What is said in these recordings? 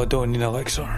Caledonian elixir.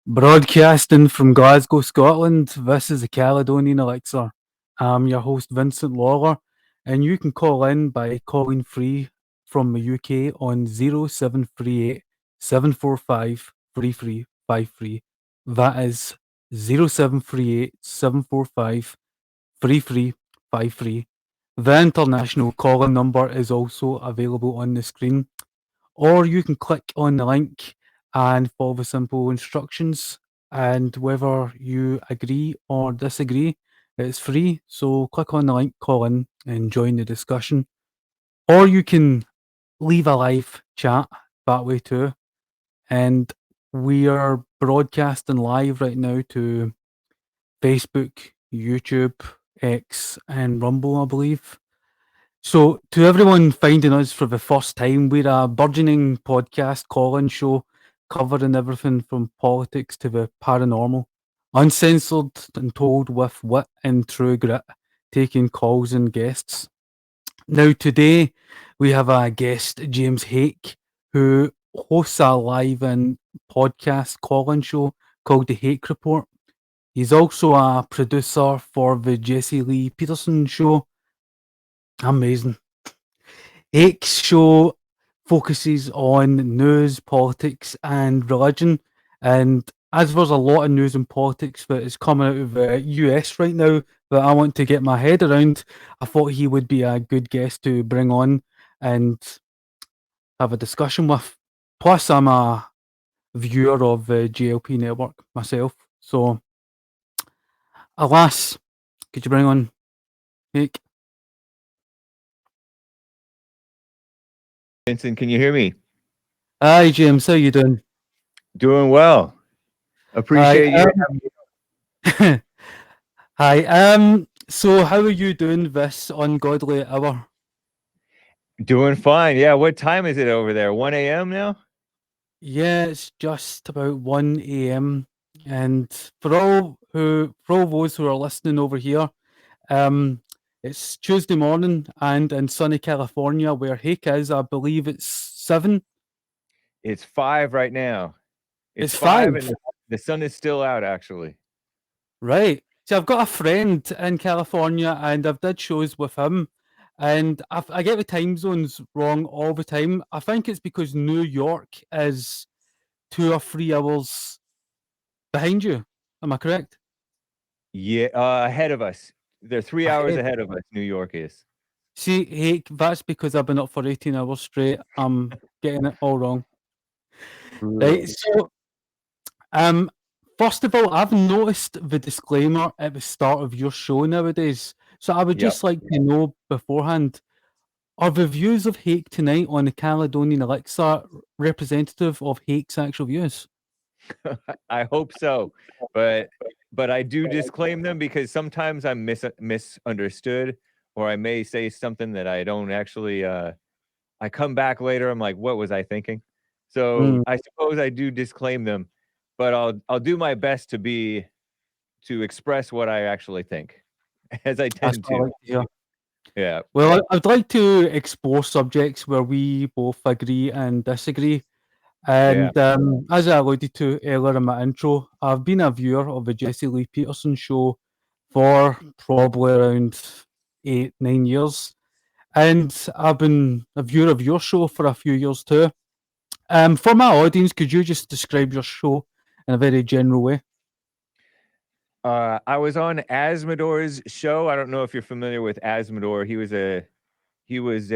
Broadcasting from Glasgow, Scotland, this is the Caledonian Elixir. I'm your host, Vincent Lawler, and you can call in by calling free from the UK on 0738 745 3353. That is 0738 745 3353. The international calling number is also available on the screen, or you can click on the link and follow the simple instructions. And whether you agree or disagree, it's free. So click on the link, call in, and join the discussion. Or you can leave a live chat that way too. And we are broadcasting live right now to Facebook, YouTube, X, and Rumble, I believe. So, to everyone finding us for the first time, we're a burgeoning podcast call-in show covering everything from politics to the paranormal, uncensored and told with wit and true grit, taking calls and guests. Now, today we have a guest, James Hake, who hosts a live-in podcast call-in show called The Hake Report. He's also a producer for the Jesse Lee Peterson show. Amazing. Hake's show focuses on news, politics, and religion. And as there's a lot of news and politics that is coming out of the US right now that I want to get my head around, I thought he would be a good guest to bring on and have a discussion with. Plus, I'm a viewer of the JLP network myself. So, alas, could you bring on Hake? Vincent, can you hear me? Hi, James. How you doing? Doing well. Appreciate you. Hi. So how are you doing this ungodly hour? Doing fine. Yeah. What time is it over there? 1 a.m. now? Yeah, it's just about 1 a.m. And for all those who are listening over here, it's Tuesday morning, and in sunny California, where Hake is, I believe it's 7. It's 5 right now. It's 5. And the sun is still out, actually. Right. See, I've got a friend in California, and I've did shows with him, and I get the time zones wrong all the time. I think it's because New York is 2 or 3 hours behind you. Am I correct? Yeah, ahead of us. They're 3 hours ahead of us, New York is. See, Hake, that's because I've been up for 18 hours straight. I'm getting it all wrong. Right. So, first of all, I've noticed the disclaimer at the start of your show nowadays. So I would just like to know beforehand, are the views of Hake tonight on the Caledonian Elixir representative of Hake's actual views? I hope so, but I do disclaim them because sometimes I'm misunderstood, or I may say something that I don't actually. I come back later. I'm like, what was I thinking? So I suppose I do disclaim them, but I'll do my best to express what I actually think, as I tend to. Yeah. Well, I'd like to explore subjects where we both agree and disagree. And as I alluded to earlier in my intro, I've been a viewer of the Jesse Lee Peterson show for probably around 8, 9 years. And I've been a viewer of your show for a few years too. For my audience, could you just describe your show in a very general way? I was on Asmodor's show. I don't know if you're familiar with Asmodor. He was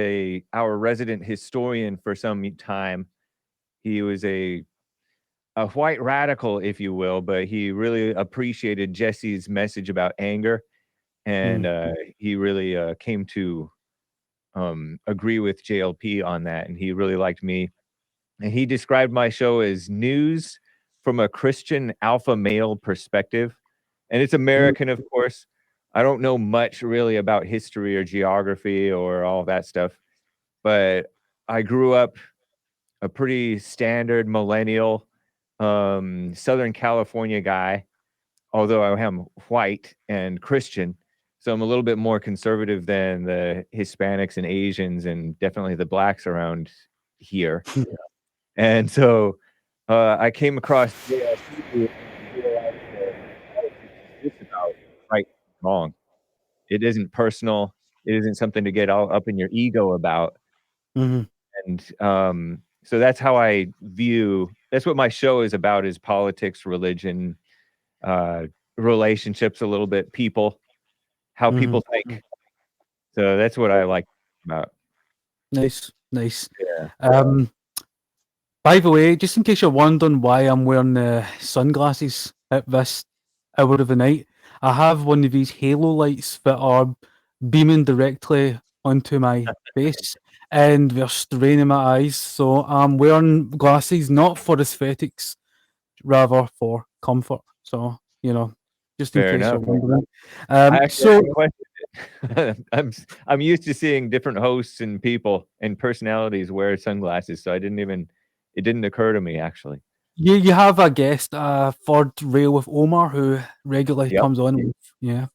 our resident historian for some time. He was a white radical, if you will, but he really appreciated Jesse's message about anger, and he really came to agree with JLP on that, and he really liked me. And he described my show as news from a Christian alpha male perspective, and it's American, of course. I don't know much really about history or geography or all that stuff, but I grew up a pretty standard millennial, Southern California guy, although I am white and Christian. So I'm a little bit more conservative than the Hispanics and Asians and definitely the blacks around here. And so I came across JLP and realized that politics is just about right and wrong. It isn't personal. It isn't something to get all up in your ego about. Mhm. And so that's how I view. That's what my show is about: is politics, religion, uh, relationships, a little bit, people, how people think. So that's what I like about. Nice, nice. Yeah. By the way, just in case you're wondering why I'm wearing the sunglasses at this hour of the night, I have one of these halo lights that are beaming directly onto my face and they're straining my eyes. So I'm wearing glasses not for aesthetics, rather for comfort. So, just in Fair case you're enough. wondering. I actually So haven't questioned it. I'm used to seeing different hosts and people and personalities wear sunglasses, so it didn't occur to me actually. you have a guest, Third Rail with Omar, who regularly Yep. comes on. Yeah.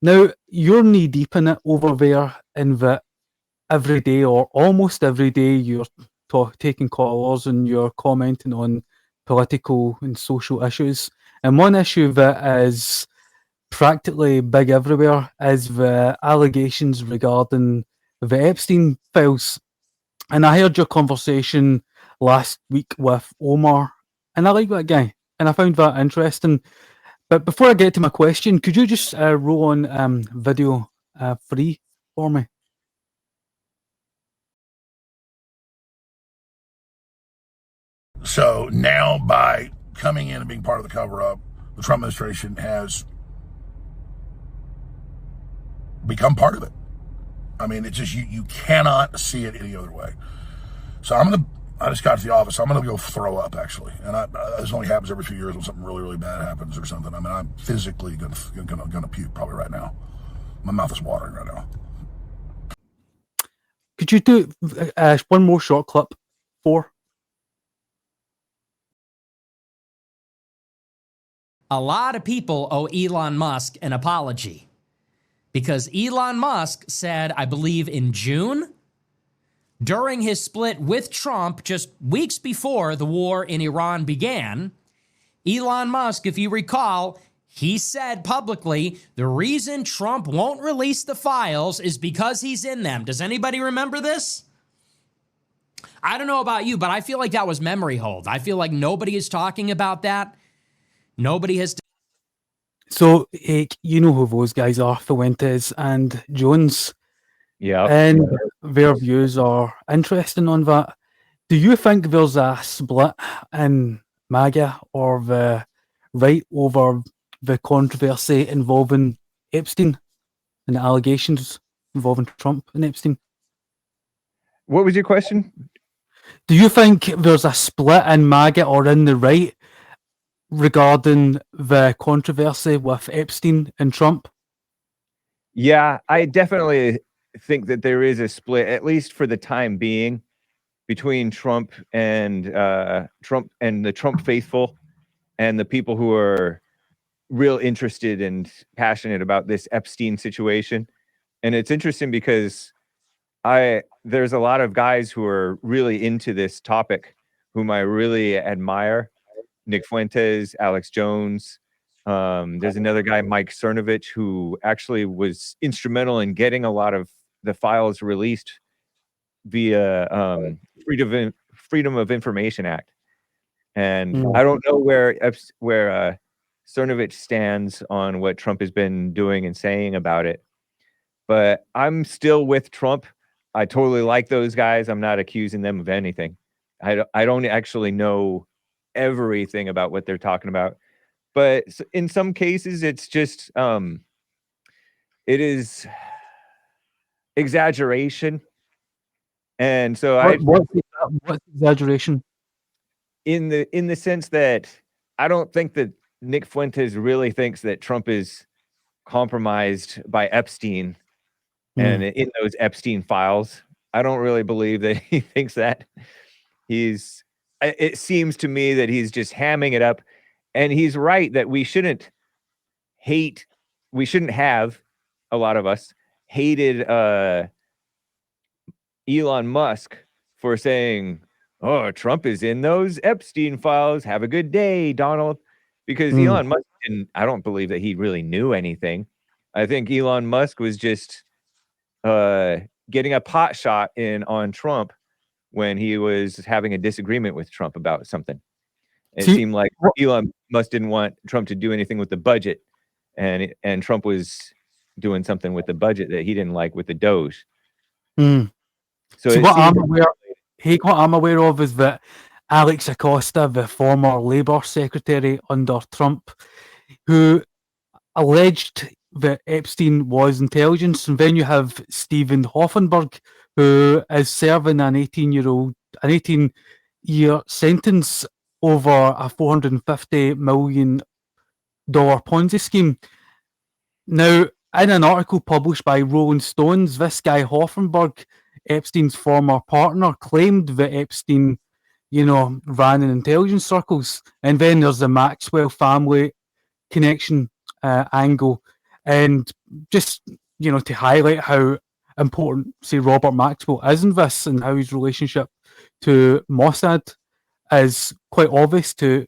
Now, you're knee deep in it over there, in that every day or almost every day you're taking callers and you're commenting on political and social issues. And one issue that is practically big everywhere is the allegations regarding the Epstein files. And I heard your conversation last week with Omar, and I like that guy, and I found that interesting. But before I get to my question, could you just roll on video 3 for me? So now, by coming in and being part of the cover-up, the Trump administration has become part of it. I mean, it's just you cannot see it any other way. So I just got to the office. So I'm gonna go throw up actually, and this only happens every few years when something really bad happens or something. I mean, I'm physically gonna puke probably right now. My mouth is watering right now. Could you do one more short clip? 4. A lot of people owe Elon Musk an apology because Elon Musk said, I believe in June, during his split with Trump, just weeks before the war in Iran began, Elon Musk, if you recall, he said publicly, the reason Trump won't release the files is because he's in them. Does anybody remember this? I don't know about you, but I feel like that was memory hold. I feel like nobody is talking about that. Nobody has. So, Hake, you know who those guys are, Fuentes and Jones. Yeah. And their views are interesting on that. Do you think there's a split in MAGA or the right over the controversy involving Epstein and the allegations involving Trump and Epstein? What was your question? Do you think there's a split in MAGA or in the right regarding the controversy with Epstein and Trump? Yeah, I definitely think that there is a split, at least for the time being, between Trump and the Trump faithful and the people who are real interested and passionate about this Epstein situation. And it's interesting because there's a lot of guys who are really into this topic whom I really admire. Nick Fuentes, Alex Jones. There's another guy, Mike Cernovich, who actually was instrumental in getting a lot of the files released via Freedom of Information Act. And I don't know where Cernovich stands on what Trump has been doing and saying about it, but I'm still with Trump. I totally like those guys. I'm not accusing them of anything. I don't actually know everything about what they're talking about, but in some cases it's just it is exaggeration. And so What's exaggeration? in the sense that I don't think that Nick Fuentes really thinks that Trump is compromised by Epstein and in those Epstein files. I don't really believe that he thinks that. It seems to me that he's just hamming it up, and he's right that we shouldn't have, a lot of us hated Elon Musk for saying, "Oh, Trump is in those Epstein files. Have a good day, Donald." Because Elon Musk I don't believe that he really knew anything. I think Elon Musk was just getting a pot shot in on Trump when he was having a disagreement with Trump about something. It seemed like Elon Musk didn't want Trump to do anything with the budget, and Trump was doing something with the budget that he didn't like with the Doge. So what I'm aware of is that Alex Acosta, the former Labour Secretary under Trump, who alleged that Epstein was intelligence, and then you have Stephen Hoffenberg, who is serving an 18-year sentence over a $450 million Ponzi scheme. Now, in an article published by Rolling Stones, this guy Hoffenberg, Epstein's former partner, claimed that Epstein, ran in intelligence circles. And then there's the Maxwell family connection angle. And just, to highlight how important, say, Robert Maxwell is in this and how his relationship to Mossad is quite obvious to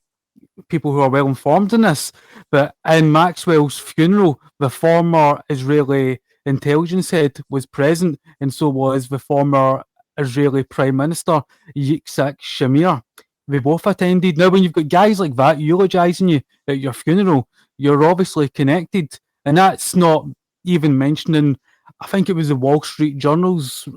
people who are well informed in this. But in Maxwell's funeral, the former Israeli intelligence head was present, and so was the former Israeli Prime Minister Yitzhak Shamir. They both attended. Now, when you've got guys like that eulogizing you at your funeral, you're obviously connected, and that's not even mentioning. I think it was the Wall Street Journal's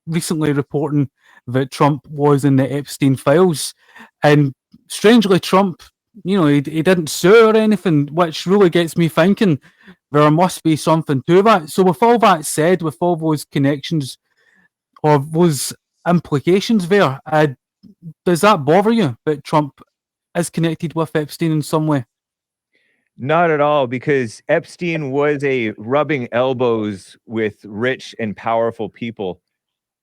recently reporting that Trump was in the Epstein files, and strangely, Trump, he didn't sue or anything, which really gets me thinking there must be something to that. So with all that said, with all those connections or those implications there, does that bother you that Trump is connected with Epstein in some way? Not at all, because Epstein was a rubbing elbows with rich and powerful people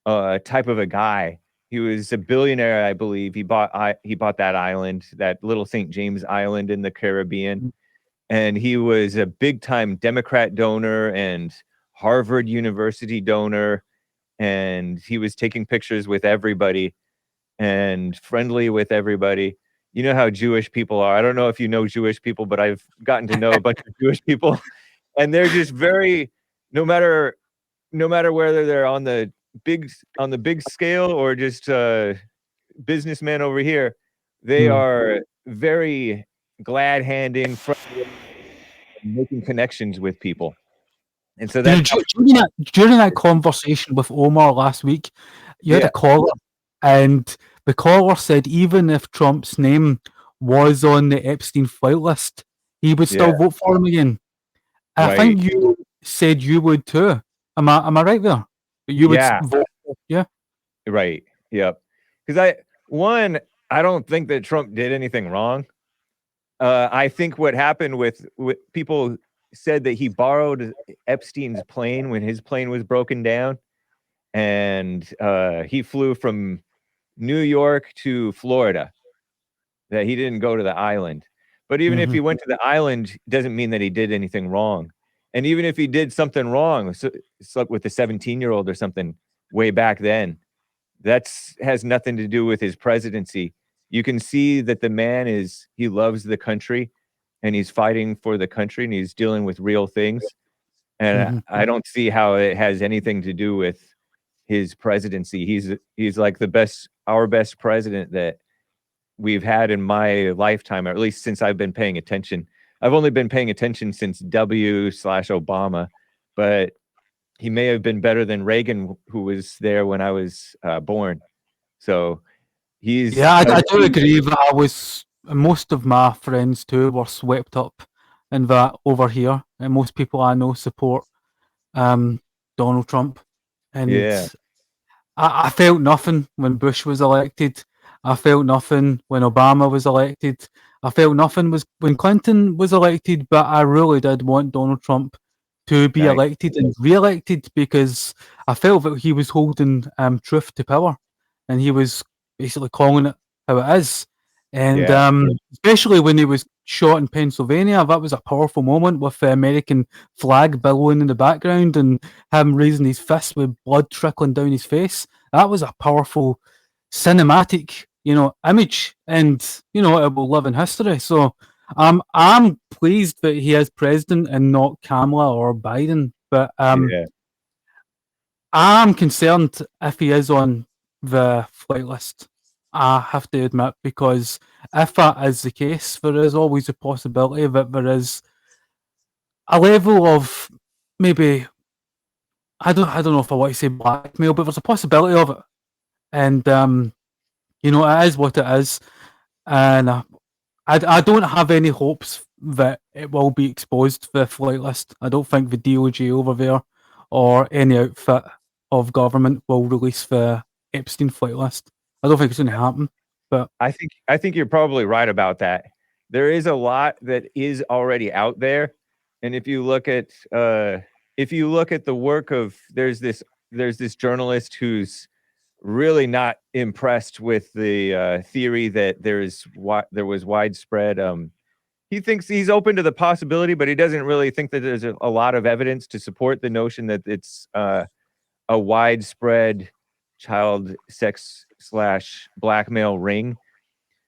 type of a guy. He was a billionaire, I believe. He bought that island, that little St. James Island in the Caribbean. And he was a big-time Democrat donor and Harvard University donor. And he was taking pictures with everybody and friendly with everybody. You know how Jewish people are. I don't know if you know Jewish people, but I've gotten to know a bunch of Jewish people. And they're just very, no matter whether they're on the big scale or just businessmen over here, they are very glad-handing, making connections with people. And so that during that conversation with Omar last week, you had a caller, and the caller said even if Trump's name was on the Epstein file list, he would still vote for him again. I think you said you would too. Am I right there? You would vote. Yeah. Right. Yep. Because I don't think that Trump did anything wrong. I think what happened with people said that he borrowed Epstein's plane when his plane was broken down, and he flew from New York to Florida, that he didn't go to the island. But even if he went to the island, doesn't mean that he did anything wrong. And even if he did something wrong, slept with a 17-year-old or something way back then, has nothing to do with his presidency. You can see that the man he loves the country, and he's fighting for the country, and he's dealing with real things. And I don't see how it has anything to do with his presidency. He's like our best president that we've had in my lifetime, or at least since I've been paying attention. I've only been paying attention since W/Obama, but he may have been better than Reagan, who was there when I was born. So I do agree that most of my friends too were swept up in that over here, and most people I know support Donald Trump. And I felt nothing when Bush was elected. I felt nothing when Obama was elected. I felt nothing was when Clinton was elected, but I really did want Donald Trump to be Nice. elected and re-elected because I felt that he was holding truth to power, and he was basically calling it how it is. And Yeah. especially when he was shot in Pennsylvania, that was a powerful moment with the American flag billowing in the background and him raising his fist with blood trickling down his face. That was a powerful cinematic, image, and it will live in history. So I'm pleased that he is president and not Kamala or Biden. But Yeah. I'm concerned if he is on the flight list. I have to admit, because if that is the case, there is always a possibility that there is a level of maybe I don't know if I want to say blackmail, but there's a possibility of it. And it is what it is. And I don't have any hopes that it will be exposed, the flight list. I don't think the DOJ over there or any outfit of government will release the Epstein flight list. I don't think it's going to happen. But I think you're probably right about that. There is a lot that is already out there, and if you look at the work of there's this journalist who's really not impressed with the theory that there was widespread. He thinks he's open to the possibility, but he doesn't really think that there's a lot of evidence to support the notion that it's a widespread child sex / blackmail ring.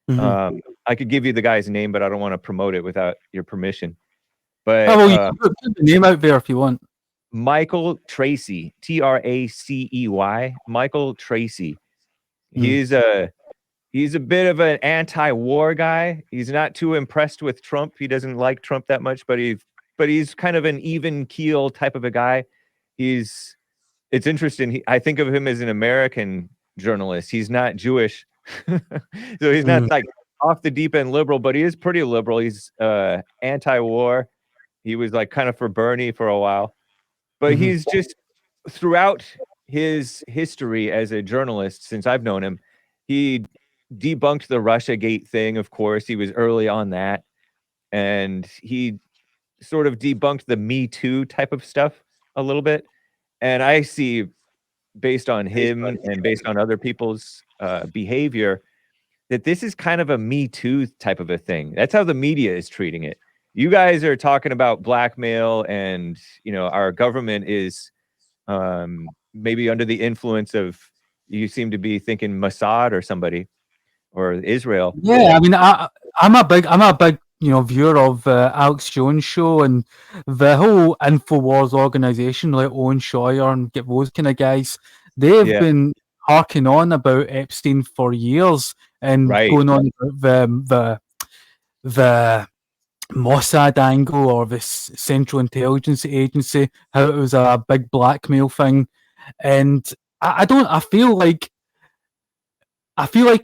I could give you the guy's name, but I don't want to promote it without your permission. But well, you can put the name out there if you want. Michael Tracy, Tracey, Michael Tracy. He's a bit of an anti-war guy. He's not too impressed with Trump. He doesn't like Trump that much, but he's kind of an even keel type of a guy. It's interesting. I think of him as an American journalist. He's not Jewish, so he's not like off the deep end liberal, but he is pretty liberal. He's anti-war. He was like kind of for Bernie for a while, but he's just throughout his history as a journalist, since I've known him, he debunked the Russiagate thing. Of course, he was early on that, and he sort of debunked the Me Too type of stuff a little bit. And I see, based on him and based on other people's behavior, that this is kind of a Me Too type of a thing. That's how the media is treating it. You guys are talking about blackmail, and our government is maybe under the influence of. You seem to be thinking Mossad or somebody or Israel. Yeah, I mean, I'm a big viewer of Alex Jones' show and the whole InfoWars organization, like Owen Scheuer and get those kind of guys. They've been harking on about Epstein for years and going on about the Mossad angle or this Central Intelligence Agency, how it was a big blackmail thing, and I feel like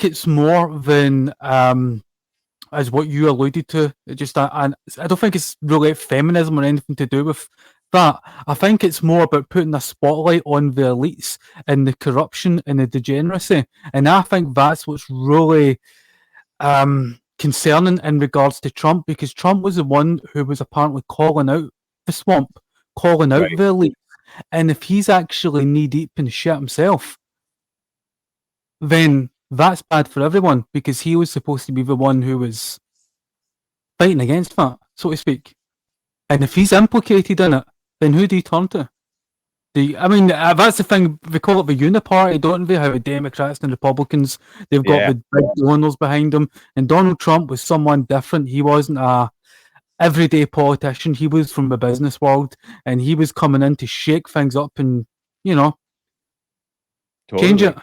it's more than as what you alluded to. I don't think it's really feminism or anything to do with that. I think it's more about putting a spotlight on the elites and the corruption and the degeneracy, and I think that's what's really concerning in regards to Trump, because Trump was the one who was apparently calling out the swamp, calling out the elite, and if he's actually knee deep in shit himself, then that's bad for everyone, because he was supposed to be the one who was fighting against that, so to speak. And if he's implicated in it, then who do you turn to? That's the thing. They call it the uniparty, don't they? How the Democrats and Republicans, they've got the big donors behind them. And Donald Trump was someone different. He wasn't a everyday politician. He was from the business world, and he was coming in to shake things up and, change it.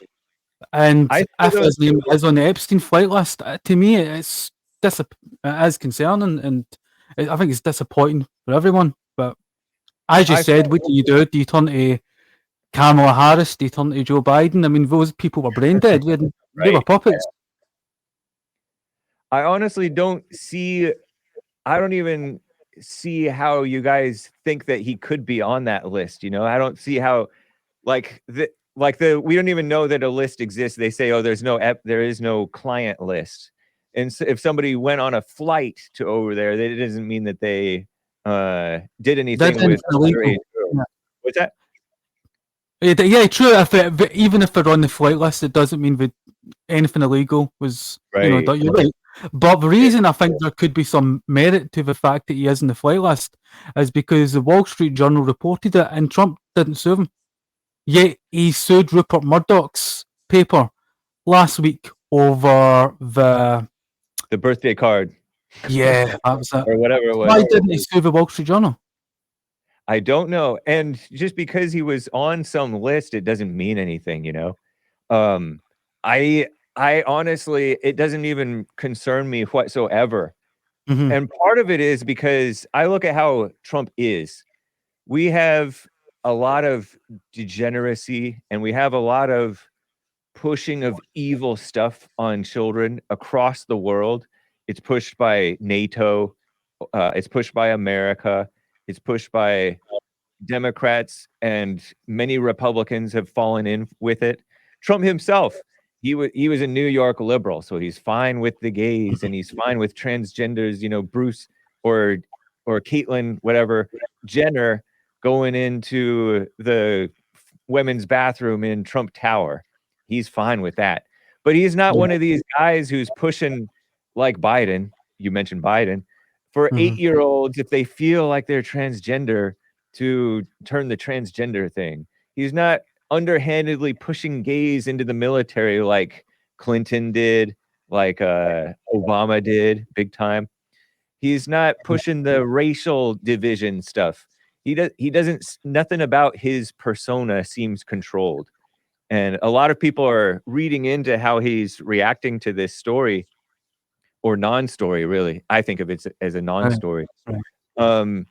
And if his name is on the Epstein flight list, to me, it is concerning, and I think it's disappointing for everyone. But as you said, what do you do? Do you turn to Kamala Harris? Do you turn to Joe Biden? I mean, those people were brain dead. They were puppets. I honestly don't see. I don't even see how you guys think that he could be on that list. I don't see how. like we don't even know that a list exists. They say, oh, there is no client list. And so if somebody went on a flight to over there, that it doesn't mean that they did anything with illegal. yeah. What's that? Yeah, true. Even if they're on the flight list, it doesn't mean that anything illegal was, right. You're right. But the reason I think there could be some merit to the fact that he is on the flight list is because the Wall Street Journal reported it, and Trump didn't sue him. Yet he sued Rupert Murdoch's paper last week over the birthday card. Yeah, that was it. Or whatever it was. Why didn't he sue the Wall Street Journal? I don't know. And just because he was on some list, it doesn't mean anything, I honestly, it doesn't even concern me whatsoever. Mm-hmm. And part of it is because I look at how Trump is. We have a lot of degeneracy, and we have a lot of pushing of evil stuff on children across the world. It's pushed by NATO. It's pushed by America. It's pushed by Democrats, and many Republicans have fallen in with it. Trump himself, he was a New York liberal, so he's fine with the gays and he's fine with transgenders. Bruce or Caitlyn, whatever, Jenner going into the women's bathroom in Trump Tower. He's fine with that, but he's not one of these guys who's pushing like Biden. You mentioned Biden for 8-year-olds if they feel like they're transgender to turn the transgender thing. He's not underhandedly pushing gays into the military like Clinton did, like Obama did, big time. He's not pushing the racial division stuff. He doesn't. Nothing about his persona seems controlled, and a lot of people are reading into how he's reacting to this story or non-story. Really, I think of it as a non-story. Right.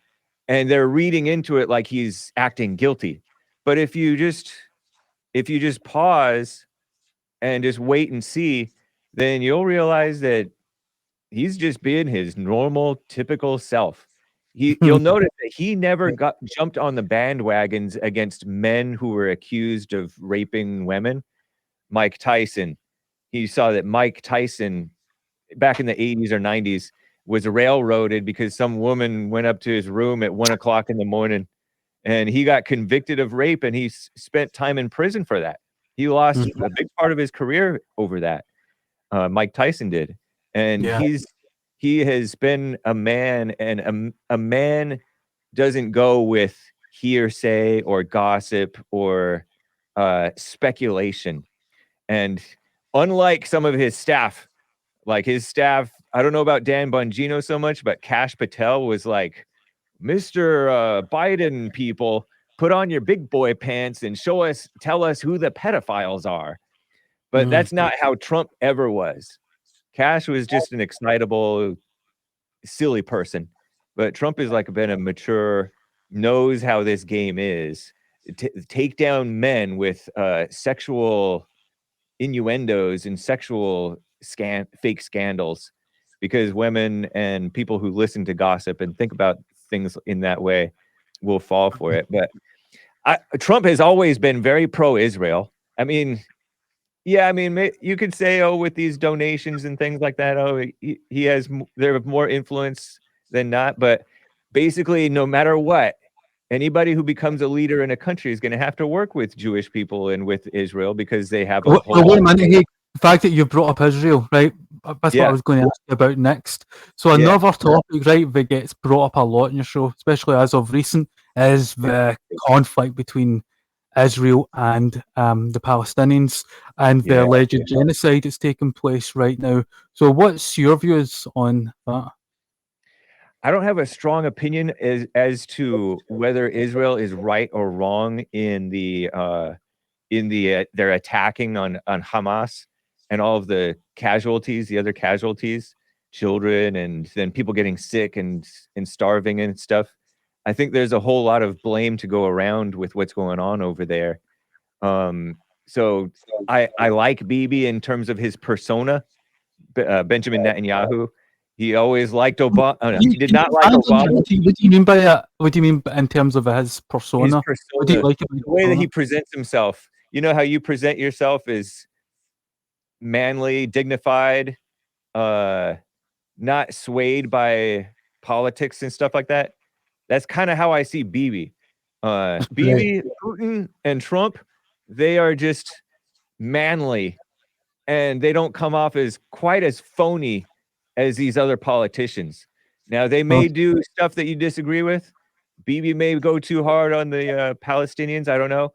And they're reading into it like he's acting guilty. But if you just pause and just wait and see, then you'll realize that he's just being his normal, typical self. You'll notice that he never jumped on the bandwagons against men who were accused of raping women. Mike Tyson, he saw that Mike Tyson back in the 80s or 90s was railroaded because some woman went up to his room at 1 o'clock in the morning, and he got convicted of rape, and he spent time in prison for that. He lost a big part of his career over that. Mike Tyson did. And he has been a man, and a man doesn't go with hearsay or gossip or speculation. And unlike some of his staff, like his staff, I don't know about Dan Bongino so much, but Kash Patel was like, Mr. Biden people, put on your big boy pants and tell us who the pedophiles are. But that's not how Trump ever was. Kash was just an excitable, silly person. But Trump is like been a mature, knows how this game is. Take down men with sexual innuendos and sexual fake scandals, because women and people who listen to gossip and think about things in that way will fall for it. But Trump has always been very pro-Israel. I mean, you could say, with these donations and things like that, he has there more influence than not. But basically, no matter what, anybody who becomes a leader in a country is going to have to work with Jewish people and with Israel because they have a whole. Wait a minute, Hake. The fact that you brought up Israel, right? That's what I was going to ask you about next. So another topic, right, that gets brought up a lot in your show, especially as of recent, is the conflict between Israel and the Palestinians and the alleged genocide that's taking place right now. So what's your views on that? I don't have a strong opinion as to whether Israel is right or wrong in their attacking on Hamas and all of the casualties, the other casualties, children, and then people getting sick and starving and stuff. I think there's a whole lot of blame to go around with what's going on over there. So I like Bibi in terms of his persona, Benjamin Netanyahu. He always liked Obama. He did not like Obama. What do you mean by that? What do you mean in terms of his persona? His persona, What do you like the way that he presents himself. you know how you present yourself as manly, dignified, not swayed by politics and stuff like that. That's kind of how I see Bibi. Bibi, Putin, and Trump, they are just manly, and they don't come off as quite as phony as these other politicians. Now, they may do stuff that you disagree with. Bibi may go too hard on the Palestinians. I don't know.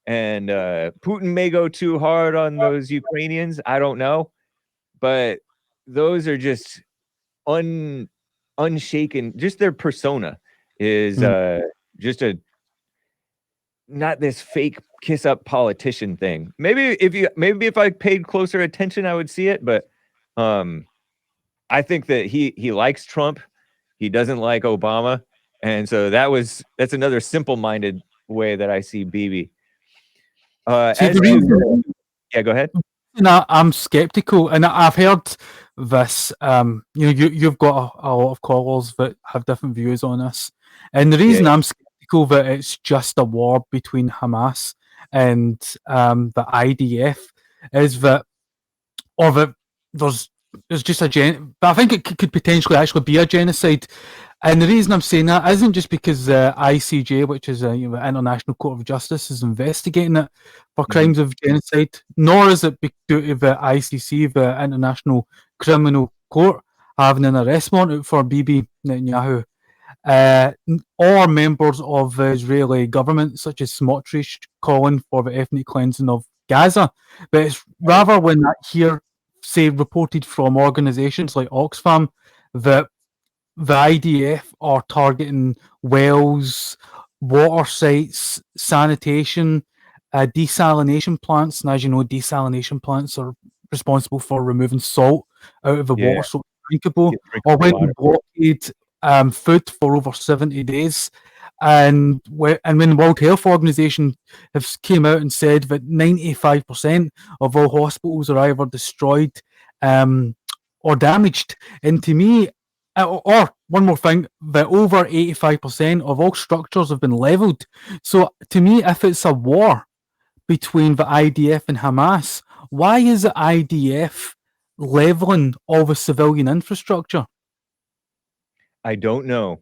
And Putin may go too hard on those Ukrainians. I don't know. But those are just unshaken. Just their persona is just a not this fake kiss up politician thing. Maybe if I paid closer attention, I would see it. But I think that he likes Trump. He doesn't like Obama. And so that's another simple-minded way that I see Bibi. Yeah, go ahead. I'm skeptical, and I've heard this. You've got a lot of callers that have different views on this, and the reason I'm skeptical that it's just a war between Hamas and the IDF is that, or that there's just but I think it could potentially actually be a genocide. And the reason I'm saying that isn't just because the ICJ, which is the International Court of Justice, is investigating it for crimes of genocide, nor is it due to the ICC, the International Criminal Court, having an arrest warrant for Bibi Netanyahu, or members of the Israeli government, such as Smotrich, calling for the ethnic cleansing of Gaza. But it's rather when I hear, say, reported from organisations like Oxfam that the IDF are targeting wells, water sites, sanitation, desalination plants. And as you know, desalination plants are responsible for removing salt out of the water so it's drinkable. Or when we blockade food for over 70 days. And when the World Health Organization have came out and said that 95% of all hospitals are either destroyed or damaged. And to me, or one more thing, that over 85% of all structures have been leveled. So to me, if it's a war between the IDF and Hamas, why is the IDF leveling all the civilian infrastructure? I don't know.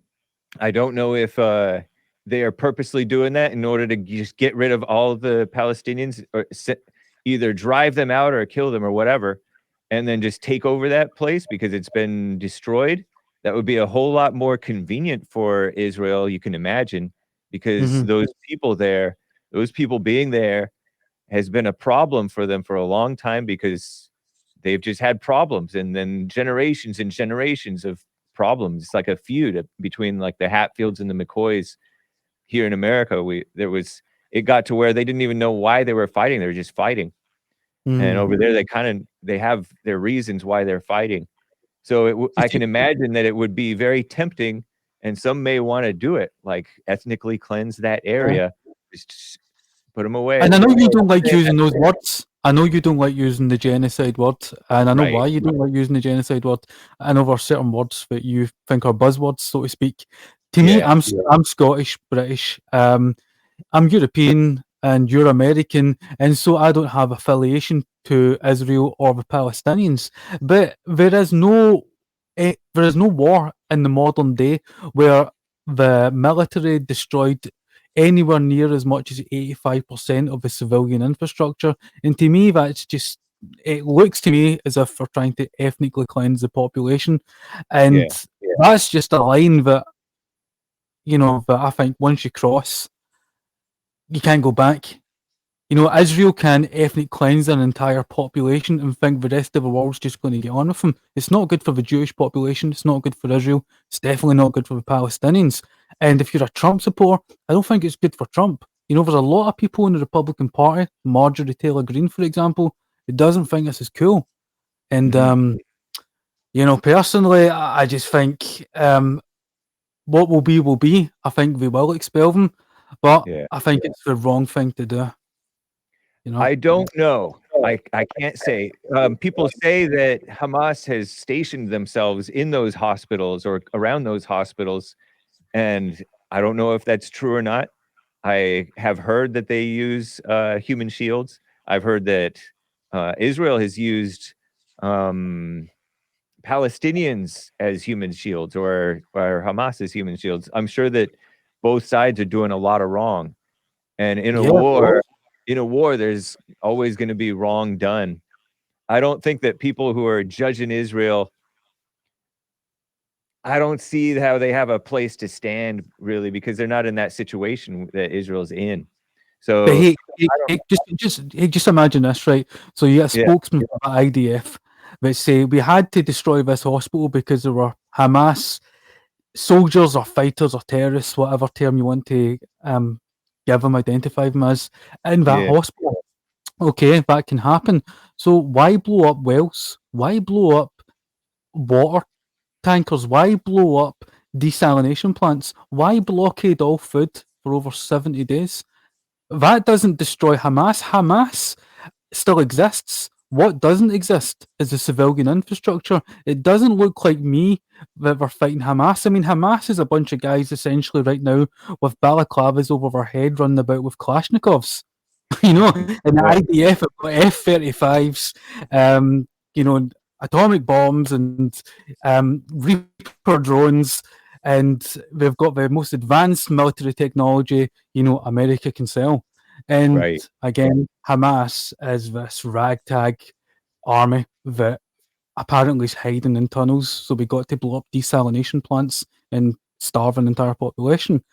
I don't know if they are purposely doing that in order to just get rid of all of the Palestinians, or either drive them out or kill them or whatever, and then just take over that place because it's been destroyed. That would be a whole lot more convenient for Israel, you can imagine, because those people being there has been a problem for them for a long time because they've just had problems, and then generations and generations of problems. It's like a feud between like the Hatfields and the McCoys here in America. It got to where they didn't even know why they were fighting. They were just fighting. And over there, they have their reasons why they're fighting. So I can imagine that it would be very tempting, and some may want to do it, like ethnically cleanse that area, just put them away. And I know you don't like using those words. I know you don't like using the genocide word, and I know why you don't like using the genocide word. I know there are certain words that you think are buzzwords, so to speak. To me, I'm Scottish, British, I'm European, and you're American, and so I don't have affiliation to Israel or the Palestinians. But there is no war in the modern day where the military destroyed anywhere near as much as 85% of the civilian infrastructure. And to me, it looks to me as if we're trying to ethnically cleanse the population. And that's just a line that, that I think once you cross, you can't go back. Israel can ethnic cleanse an entire population and think the rest of the world's just going to get on with them. It's not good for the Jewish population. It's not good for Israel. It's definitely not good for the Palestinians. And if you're a Trump supporter, I don't think it's good for Trump. There's a lot of people in the Republican Party, Marjorie Taylor Greene, for example, who doesn't think this is cool. And, personally, I just think what will be will be. I think they will expel them, but I think it's the wrong thing to do. I don't know. I can't say. People say that Hamas has stationed themselves in those hospitals or around those hospitals, and I don't know if that's true or not. I have heard that they use human shields. I've heard that Israel has used Palestinians as human shields, or Hamas as human shields. I'm sure that both sides are doing a lot of wrong, and in a war, there's always going to be wrong done. I don't think that people who are judging Israel, I don't see how they have a place to stand, really, because they're not in that situation that Israel's in. So, But just imagine this, right? So you get a yeah, spokesman for the IDF that say we had to destroy this hospital because there were Hamas soldiers or fighters or terrorists, whatever term you want to give them, identify them as, in that yeah, hospital. Okay, that can happen. So why blow up wells? Why blow up water tankers? Why blow up desalination plants? Why blockade all food for over 70 days? That doesn't destroy Hamas. Hamas still exists. What doesn't exist is the civilian infrastructure. It doesn't look like me that we're fighting Hamas. I mean, Hamas is a bunch of guys essentially right now with balaclavas over their head running about with Kalashnikovs. You know, and the right, IDF have got F-35s, you know, atomic bombs and Reaper drones, and they've got the most advanced military technology, you know, America can sell. And right. again, Hamas is this ragtag army that apparently is hiding in tunnels, so we got to blow up desalination plants and starve an entire population.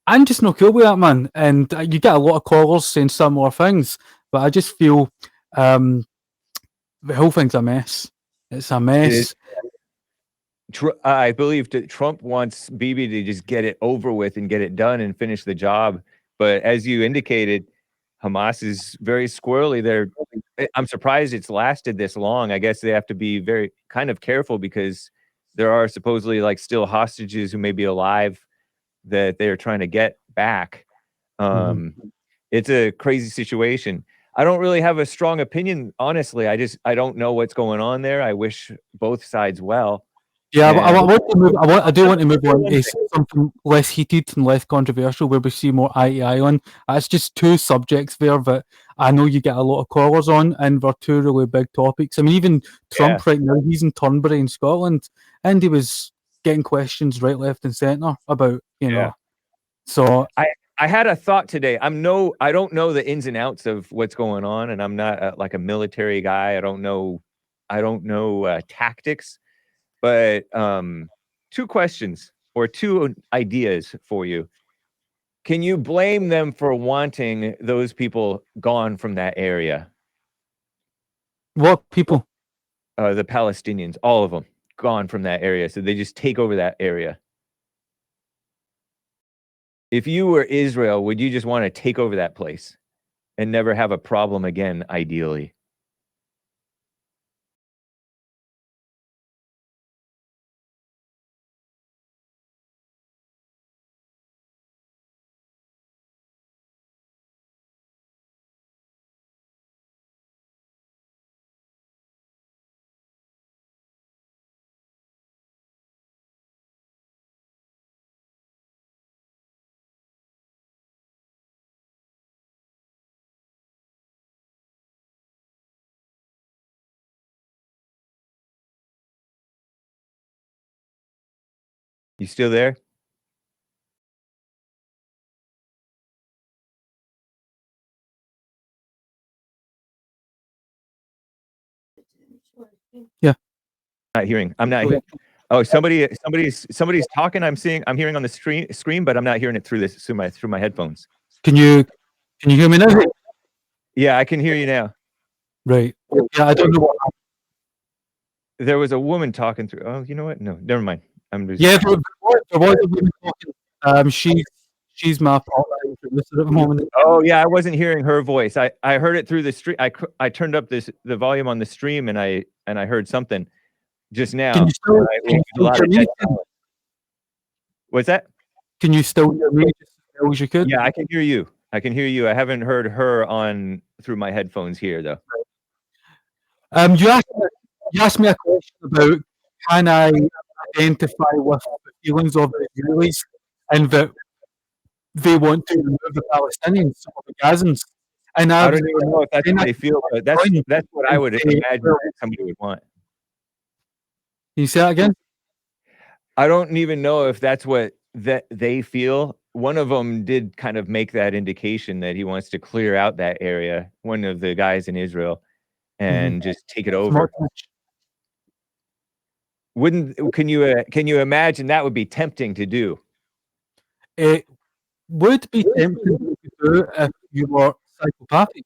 I'm just not cool with that, man. And you get a lot of callers saying similar things, but I just feel the whole thing's a mess. It's a It is. mess. I believe that Trump wants Bibi to just get it over with and get it done and finish the job. But as you indicated, Hamas is very squirrely. I'm surprised it's lasted this long. I guess they have to be very kind of careful because there are supposedly like still hostages who may be alive that they're trying to get back. Mhm. It's a crazy situation. I don't really have a strong opinion, honestly. I don't know what's going on there. I wish both sides well. Yeah, I And want to move. I do want to move on to something less heated and less controversial, where we see more eye to eye on. That's just two subjects there that I know you get a lot of callers on, and they're two really big topics. I mean, even yeah, Trump right now, he's in Turnberry in Scotland, and he was getting questions right, left, and centre about, you yeah. know. So I had a thought today. I don't know the ins and outs of what's going on, and I'm not like a military guy. I don't know tactics, but two questions or two ideas for you. Can you blame them for wanting those people gone from that area? what people? The Palestinians, all of them, gone from that area, so they just take over that area. If you were Israel, would you just want to take over that place and never have a problem again, ideally? You still there? Yeah. Not hearing. I'm not hearing. Oh, somebody's talking. I'm hearing on the screen, but I'm not hearing it through my headphones. Can you hear me now? Yeah, I can hear you now. Right. Yeah, I don't know what. There was a woman talking through. Oh, you know what? No, never mind. I'm just. Yeah, there was a woman talking. She's my part-time producer at the moment. Oh yeah, I wasn't hearing her voice. I heard it through the stream. I turned up the volume on the stream and I heard something just now. Can you still hear me? What's that? Can you still hear me just as well as you could? Yeah, I can hear you. I can hear you. I haven't heard her on through my headphones here though. You asked me a question about can I identify with the feelings of the Israelis, and that they want to remove the Palestinians or the Gazans. And I don't even know if that's what they feel, but that's what I would imagine that somebody would want. Can you say that again? I don't even know if that's what that they feel. One of them did kind of make that indication that he wants to clear out that area, one of the guys in Israel, and just take it over. Can you imagine that would be tempting to do? It would be tempting to do if you were psychopathic.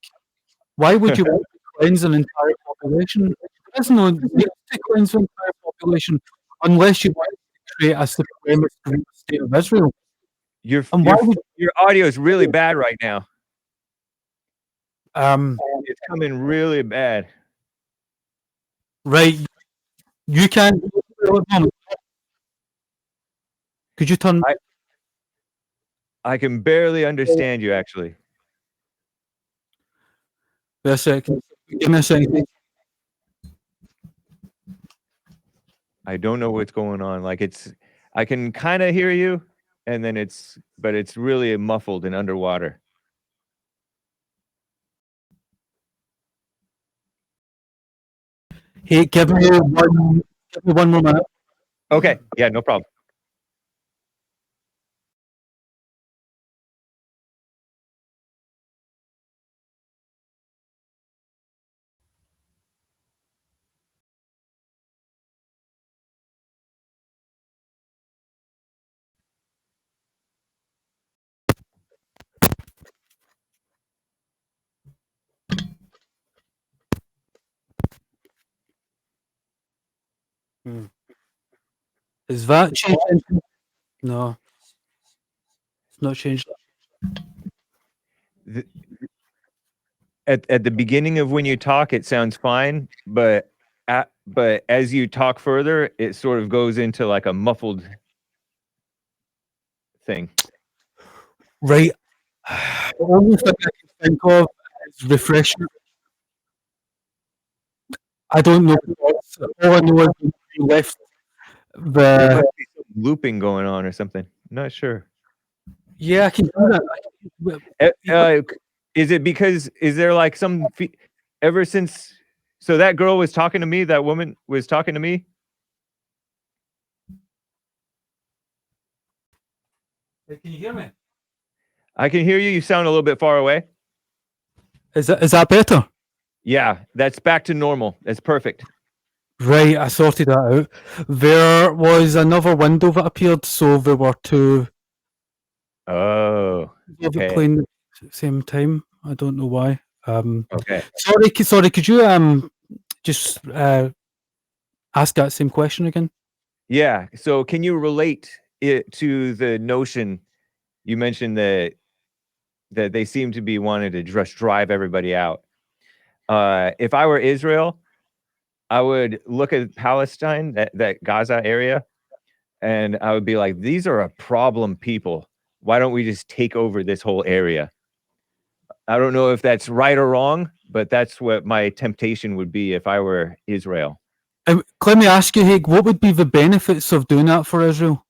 Why would you want to cleanse an entire population? There's no need to cleanse an entire population unless you want to create a supremacist state of Israel. Your audio is really bad right now. It's coming really bad. Right. You can. Could you turn? I can barely understand you, actually. Wait a second. Give me a second. I don't know what's going on. Like I can kind of hear you, and then but it's really muffled and underwater. Hey, give me one more minute. Okay. Yeah, no problem. Is that changing? No, it's not changed. At the beginning of when you talk, it sounds fine, but as you talk further, it sort of goes into like a muffled thing. Right. The only thing I can think of is refreshing. I don't know. All I know is when you left There the. must be some looping going on or something. I'm not sure. Yeah, I can do that. Is it because is there like some ever since? So that girl was talking to me. That woman was talking to me. Hey, can you hear me? I can hear you. You sound a little bit far away. Is that better? Yeah, that's back to normal. That's perfect. Right, I sorted that out. There was another window that appeared, so there were two. Oh, okay. Playing at the same time. I don't know why. Okay. Sorry. Could you just ask that same question again? Yeah. So, can you relate it to the notion you mentioned that they seem to be wanting to just drive everybody out? If I were Israel, I would look at Palestine, that Gaza area, and I would be like, these are a problem people. Why don't we just take over this whole area? I don't know if that's right or wrong, but that's what my temptation would be if I were Israel. Let me ask you, Hake, what would be the benefits of doing that for Israel?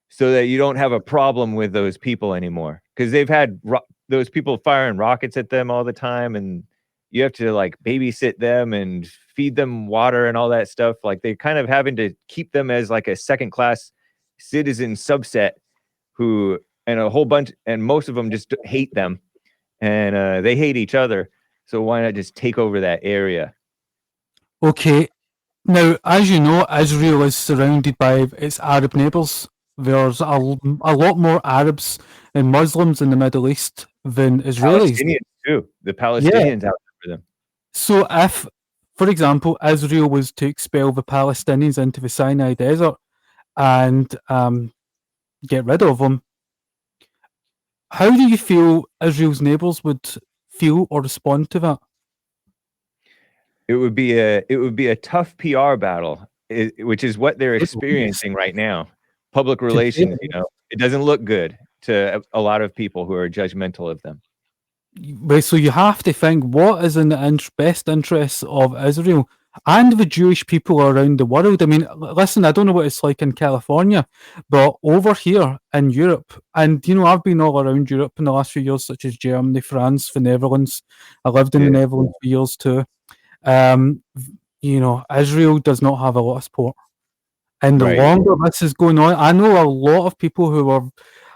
So that you don't have a problem with those people anymore. Because they've had those people firing rockets at them all the time, and you have to like babysit them and feed them water and all that stuff. Like they're kind of having to keep them as like a second-class citizen subset and a whole bunch, and most of them just hate them, and they hate each other. So why not just take over that area? Okay. Now, as you know, Israel is surrounded by its Arab neighbours. There's a lot more Arabs and Muslims in the Middle East than Israelis. Palestinians too. The Palestinians outnumber them. So if, for example, Israel was to expel the Palestinians into the Sinai Desert and get rid of them, how do you feel Israel's neighbours would feel or respond to that? It would be a tough PR battle, which is what they're experiencing right now. Public relations, it doesn't look good to a lot of people who are judgmental of them. So you have to think, what is in the best interests of Israel? and the Jewish people around the world. I mean, listen, I don't know what it's like in California, but over here in Europe, and I've been all around Europe in the last few years, such as Germany, France, the Netherlands. I lived in the Yeah. Netherlands for years too. Israel does not have a lot of support. And the Right. longer this is going on, I know a lot of people who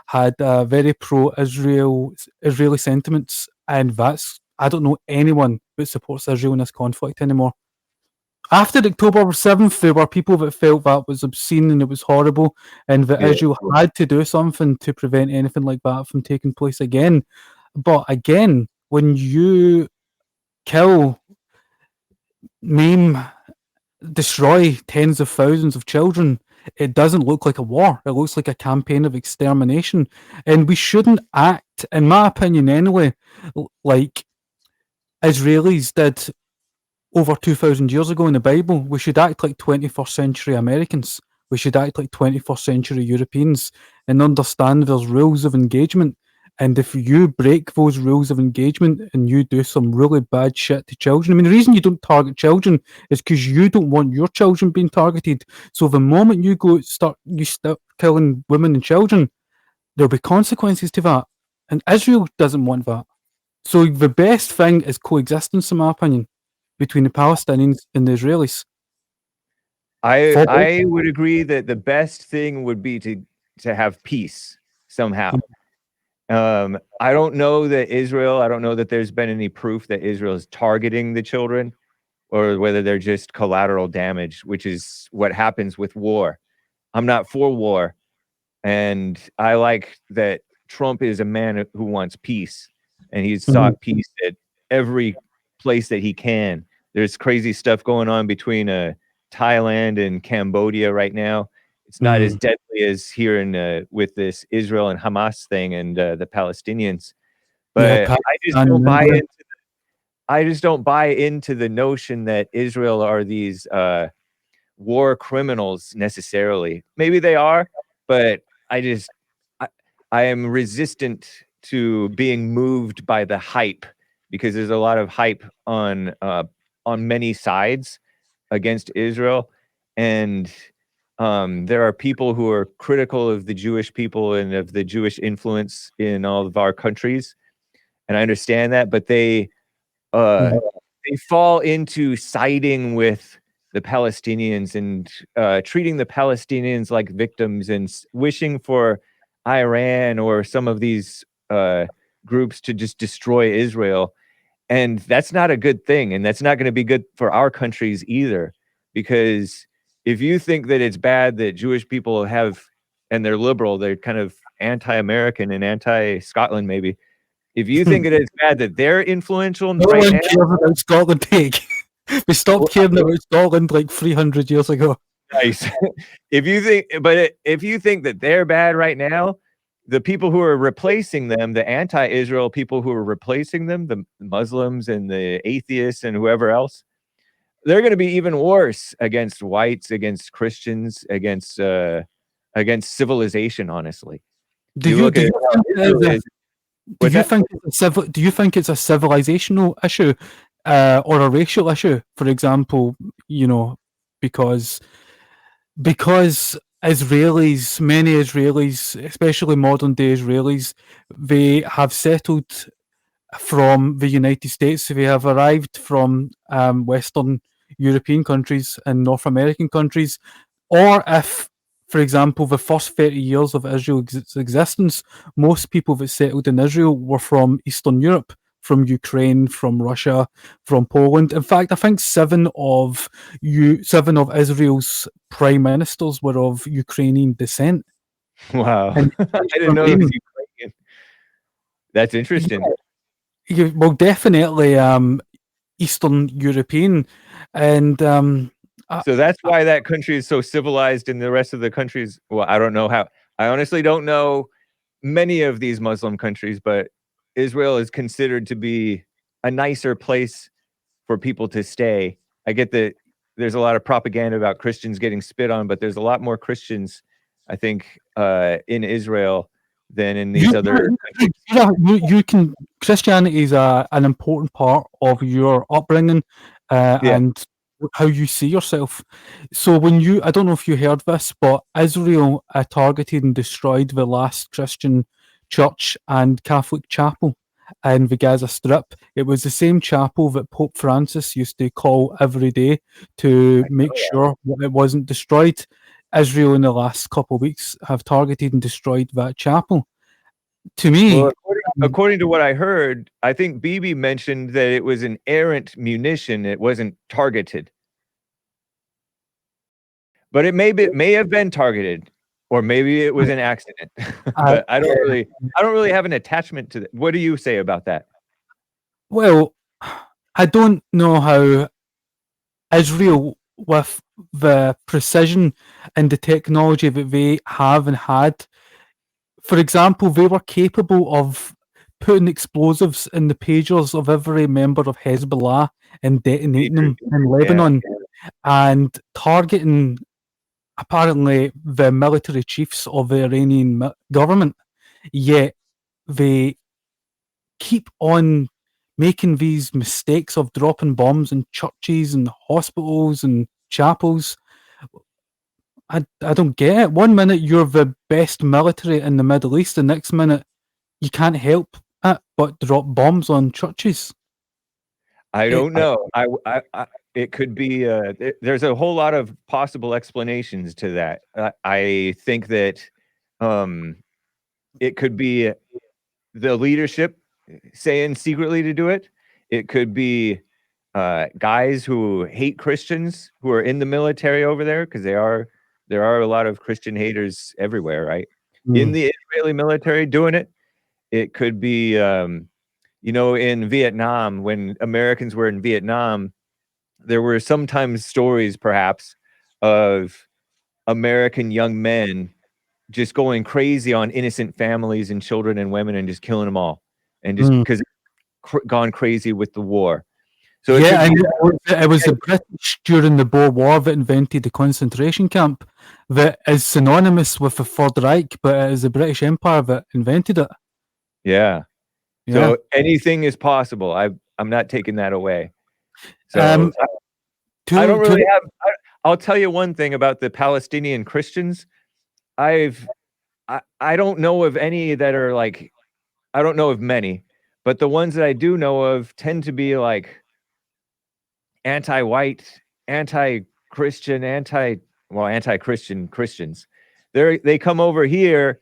had very Israeli sentiments, and I don't know anyone that supports Israel in this conflict anymore. After October 7th, there were people that felt that was obscene and it was horrible, and that Yeah. Israel had to do something to prevent anything like that from taking place again. But again, when you kill, maim, destroy tens of thousands of children, it doesn't look like a war. It looks like a campaign of extermination. And we shouldn't act, in my opinion anyway, like Israelis did over 2,000 years ago in the Bible. We should act like 21st century Americans. We should act like 21st century Europeans and understand there's rules of engagement. And if you break those rules of engagement and you do some really bad shit to children, I mean, the reason you don't target children is because you don't want your children being targeted. So the moment you start killing women and children, there'll be consequences to that. And Israel doesn't want that. So the best thing is coexistence, in my opinion, between the Palestinians and the Israelis. I would agree that the best thing would be to have peace somehow. I don't know that there's been any proof that Israel is targeting the children, or whether they're just collateral damage, which is what happens with war. I'm not for war, and I like that Trump is a man who wants peace, and he's sought peace at every place that he can. There's crazy stuff going on between Thailand and Cambodia right now. It's not as deadly as here in with this Israel and Hamas thing and the Palestinians. But Yeah, I just don't buy into the notion that Israel are these war criminals necessarily. Maybe they are, but I am resistant to being moved by the hype, because there's a lot of hype on many sides against Israel, and there are people who are critical of the Jewish people and of the Jewish influence in all of our countries, and I understand that, but they fall into siding with the Palestinians and treating the Palestinians like victims and wishing for Iran or some of these groups to just destroy Israel. And that's not a good thing. And that's not going to be good for our countries either. Because if you think that it's bad that Jewish people and they're liberal, they're kind of anti-American and anti-Scotland maybe. If you think it is bad that they're influential right now, cares about Scotland, Hake. We stopped caring about Scotland like 300 years ago. Nice. If you think that they're bad right now, the people who are replacing them, the anti-Israel people who are replacing them, the Muslims and the atheists and whoever else, they're going to be even worse against whites, against Christians, against civilization. Honestly, Do you think it's a civilizational issue or a racial issue? For example, because Israelis, many Israelis, especially modern day Israelis, they have settled from the United States. They have arrived from Western European countries and North American countries. Or if, for example, the first 30 years of Israel's existence, most people that settled in Israel were from Eastern Europe, from Ukraine, from Russia, from Poland. In fact, I think seven of Israel's prime ministers were of Ukrainian descent. Wow. I didn't know it was Ukrainian. That's interesting. Well, definitely Eastern European. And so that's why that country is so civilized, and the rest of the countries, well, I don't know how. I honestly don't know many of these Muslim countries, but Israel is considered to be a nicer place for people to stay. I get that there's a lot of propaganda about Christians getting spit on, but there's a lot more Christians, I think, in Israel than in these other countries. Christianity is an important part of your upbringing, and how you see yourself. So I don't know if you heard this, but Israel targeted and destroyed the last Christian church and Catholic chapel in the Gaza Strip. It was the same chapel that Pope Francis used to call every day to make sure that it wasn't destroyed. Israel in the last couple of weeks have targeted and destroyed that chapel. To me, well, according to what I heard, I think Bibi mentioned that it was an errant munition. It wasn't targeted, but it may have been targeted, or maybe it was an accident. But I don't really have an attachment to that. What do you say about that? well, I don't know how Israel, with the precision and the technology that they have and had, for example, they were capable of putting explosives in the pagers of every member of Hezbollah and detonating them in Lebanon and targeting apparently the military chiefs of the Iranian government. Yet they keep on making these mistakes of dropping bombs in churches and hospitals and chapels. I don't get it. One minute you're the best military in the Middle East, the next minute you can't help it but drop bombs on churches. I don't know. It could be. There's a whole lot of possible explanations to that. I think that it could be the leadership saying secretly to do it. It could be guys who hate Christians who are in the military over there, because there are a lot of Christian haters everywhere, right? In the Israeli military doing it. It could be, in Vietnam, when Americans were in Vietnam, there were sometimes stories, perhaps, of American young men just going crazy on innocent families and children and women and just killing them all, and just because gone crazy with the war. So it was the British during the Boer War that invented the concentration camp that is synonymous with the Third Reich, but it is the British Empire that invented it. Yeah. So anything is possible. I'm not taking that away. So I don't really have. I'll tell you one thing about the Palestinian Christians. I don't know of any that are like. I don't know of many, but the ones that I do know of tend to be like anti-white, anti-Christian, anti-Christian Christians. They come over here.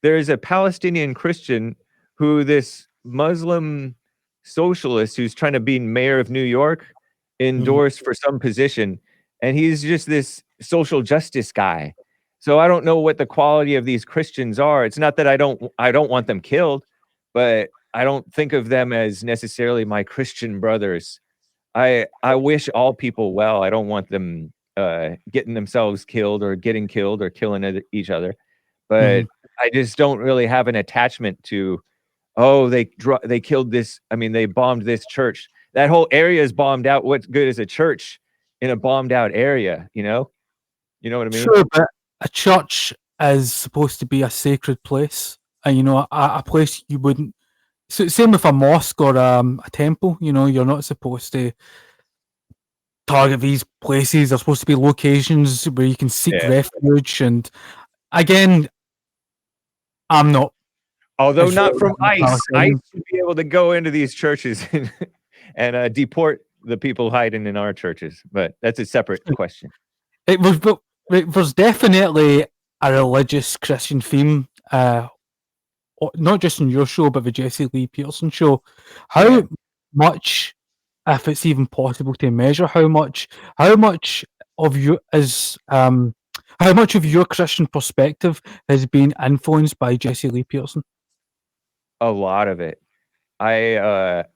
There's a Palestinian Christian who this Muslim socialist who's trying to be mayor of New York endorsed for some position, and he's just this social justice guy. So I don't know what the quality of these Christians are. It's not that I don't want them killed, but I don't think of them as necessarily my Christian brothers. I wish all people well. I don't want them getting themselves killed or getting killed or killing each other. But I just don't really have an attachment to, they killed this. I mean, they bombed this church. That whole area is bombed out. What's good is a church in a bombed out area, you know? You know what I mean? Sure, but a church is supposed to be a sacred place. And, a place you wouldn't... So same with a mosque or a temple, you're not supposed to target these places. They're supposed to be locations where you can seek refuge. And again, I'm not... Although not from ICE. ICE should be able to go into these churches and deport the people hiding in our churches. But that's a separate question. There's definitely a religious Christian theme, not just in your show, but the Jesse Lee Peterson show. How much, if it's even possible to measure, how much of you is how much of your Christian perspective has been influenced by Jesse Lee Peterson? A lot of it.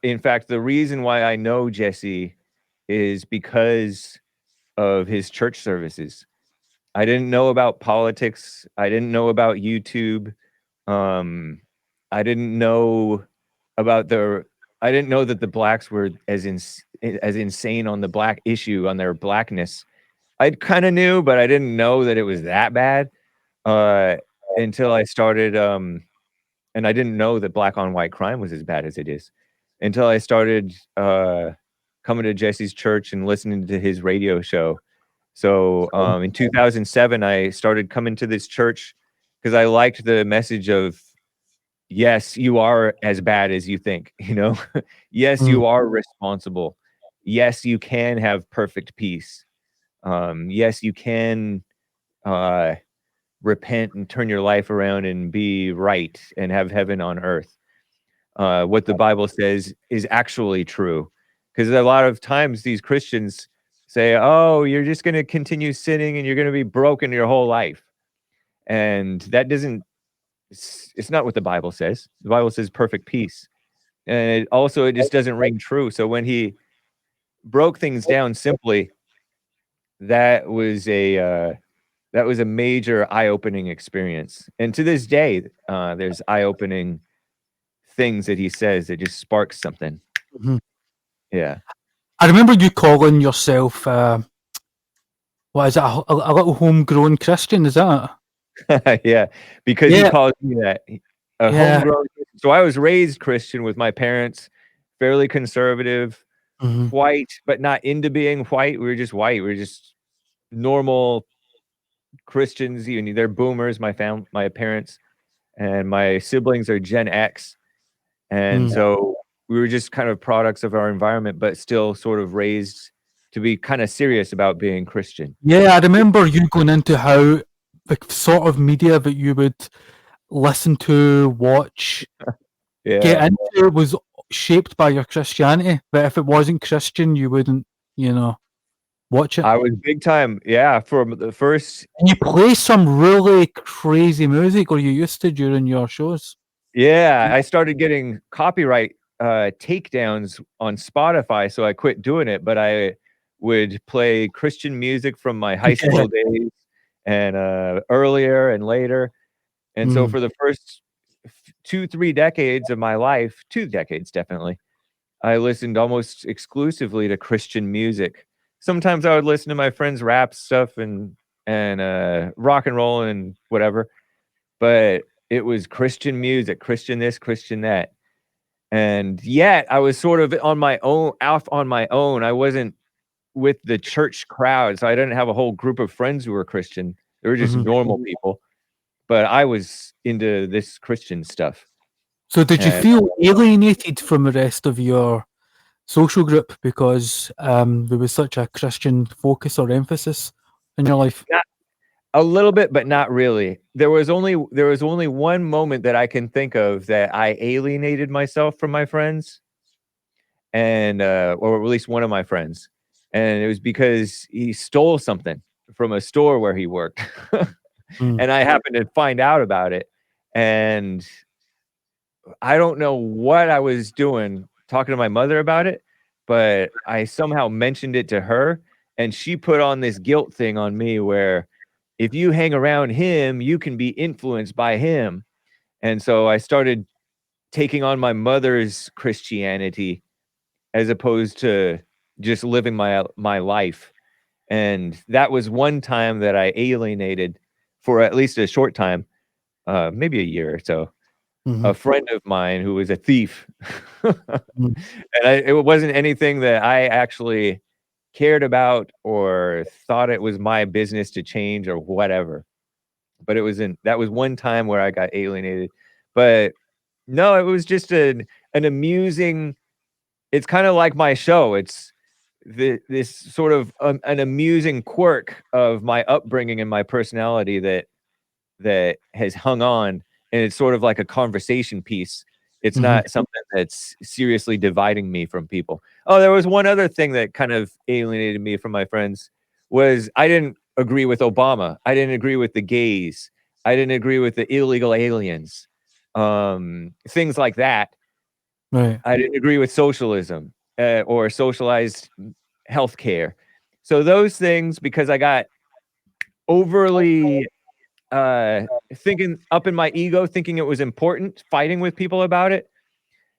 In fact, the reason why I know Jesse is because of his church services. I didn't know about politics. I didn't know about YouTube. I didn't know about I didn't know that the blacks were as insane on the black issue, on their blackness. I kind of knew, but I didn't know that it was that bad until I started. And I didn't know that black on white crime was as bad as it is until I started coming to Jesse's church and listening to his radio show. So in 2007, I started coming to this church because I liked the message of, yes, you are as bad as you think, you know? Yes, you are responsible. Yes, you can have perfect peace. Yes, you can repent and turn your life around and be right and have heaven on earth. What the Bible says is actually true. Because a lot of times these Christians say, oh, you're just going to continue sinning and you're going to be broken your whole life. And that doesn't, it's not what the Bible says. The Bible says perfect peace. And it just doesn't ring true. So when he broke things down simply, that was a major eye-opening experience. And to this day, there's eye-opening things that he says that just sparks something. Yeah. I remember you calling yourself, what is it, a little homegrown Christian, is that? Yeah, because he calls me that. Yeah. Homegrown. So I was raised Christian with my parents, fairly conservative, white, but not into being white. We were just white. We were just normal Christians. They're boomers, my parents, and my siblings are Gen X. And so we were just kind of products of our environment, but still sort of raised to be kind of serious about being Christian. Yeah, I remember you going into how the sort of media that you would listen to, watch, get into was shaped by your Christianity. But if it wasn't Christian, you wouldn't, watch it. I was big time, for the first... And you play some really crazy music, or you used to during your shows. Yeah, I started getting copyright takedowns on Spotify, so I quit doing it, but I would play Christian music from my high school days and earlier and later. And so for the first 2-3 decades of my life, 2 decades definitely, I listened almost exclusively to Christian music. Sometimes I would listen to my friends' rap stuff and rock and roll and whatever, but it was Christian music, Christian this, Christian that. And yet I was sort of on my own, off on my own. I wasn't with the church crowd, so I didn't have a whole group of friends who were Christian. They were just normal people. But I was into this Christian stuff. So did you feel alienated from the rest of your social group because there was such a Christian focus or emphasis in your life? A little bit, but not really. There was only one moment that I can think of that I alienated myself from my friends, and or at least one of my friends, and it was because he stole something from a store where he worked, and I happened to find out about it, and I don't know what I was doing talking to my mother about it, but I somehow mentioned it to her, and she put on this guilt thing on me where if you hang around him, you can be influenced by him. And so I started taking on my mother's Christianity as opposed to just living my life. And that was one time that I alienated for at least a short time, maybe a year or so, a friend of mine who was a thief. And it wasn't anything that I actually cared about or thought it was my business to change or whatever. But that was one time where I got alienated. But no, it was just an amusing, it's kind of like my show. It's this sort of an amusing quirk of my upbringing and my personality that has hung on, and it's sort of like a conversation piece. It's not something that's seriously dividing me from people. Oh, there was one other thing that kind of alienated me from my friends was I didn't agree with Obama. I didn't agree with the gays. I didn't agree with the illegal aliens. Things like that. Right. I didn't agree with socialism or socialized healthcare. So those things, because I got overly thinking up in my ego, thinking it was important, fighting with people about it,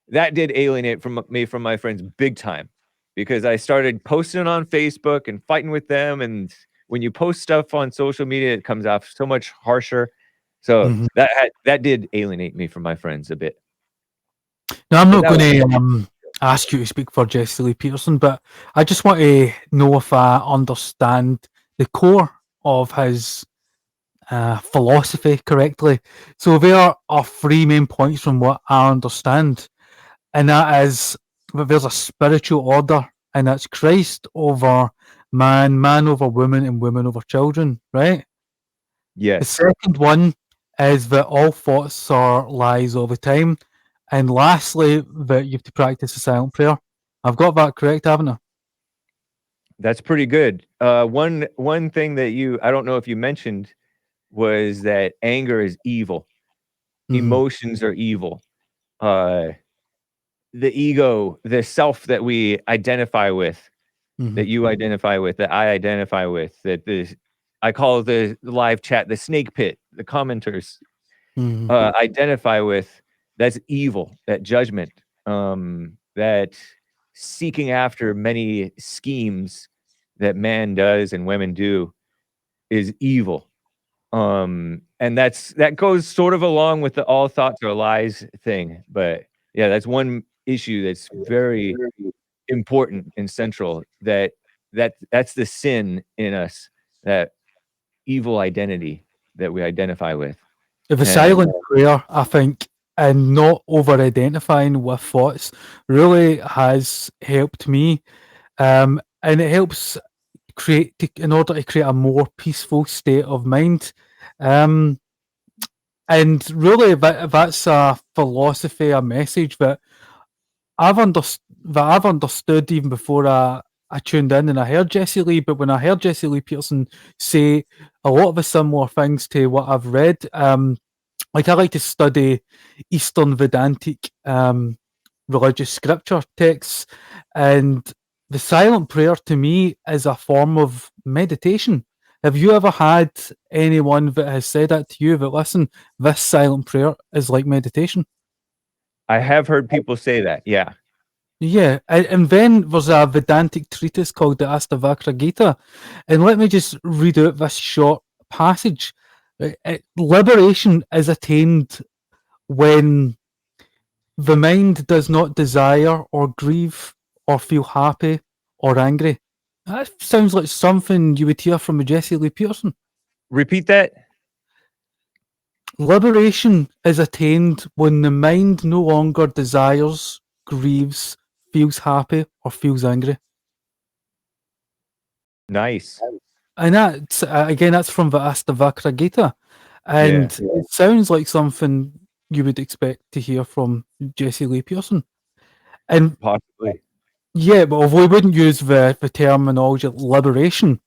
that did alienate me from my friends big time, because I started posting on Facebook and fighting with them. And when you post stuff on social media, it comes off so much harsher. So that did alienate me from my friends a bit. Now, I'm not going to ask you to speak for Jesse Lee Peterson, but I just want to know if I understand the core of his philosophy correctly. So there are three main points from what I understand, and that is that there's a spiritual order, and that's Christ over man, man over woman, and women over children, right? The Yes, second one is that all thoughts are lies all the time. And lastly, that you have to practice a silent prayer. I've got that correct, haven't I? that's pretty good. One thing that I don't know if you mentioned was that anger is evil. Mhm. Emotions are evil. The ego, the self that we identify with, that Mhm. you identify with, that I identify with, I call the live chat the snake pit, the commenters Mhm. identify with, that's evil, that judgment, that seeking after many schemes that man does and women do is evil. And that goes sort of along with the all thoughts are lies thing. But yeah, that's one issue that's very important and central, that's the sin in us, that evil identity that we identify with. The And silent prayer, I think, and not over identifying with thoughts really has helped me. And it helps in order to create a more peaceful state of mind. Um, and really, that's a philosophy, a message that I've understood even before I tuned in and I heard Jesse Lee. But when I heard Jesse Lee Peterson say a lot of the similar things to what I've read, like I like to study Eastern Vedantic religious scripture texts, and the silent prayer to me is a form of meditation. Have you ever had anyone that has said that to you, that listen, this silent prayer is like meditation? I have heard people say that. Yeah. Yeah, and then there's a Vedantic treatise called the Astavakra Gita, and let me just read out this short passage. Liberation is attained when the mind does not desire or grieve or feel happy or angry. That sounds like something you would hear from a Jesse Lee Peterson. Repeat that. Liberation is attained when the mind no longer desires, grieves, feels happy, or feels angry. Nice. And that's again, that's from the Astavakra Gita, and it sounds like something you would expect to hear from Jesse Lee Peterson. And Possibly. yeah, but we wouldn't use the terminology liberation,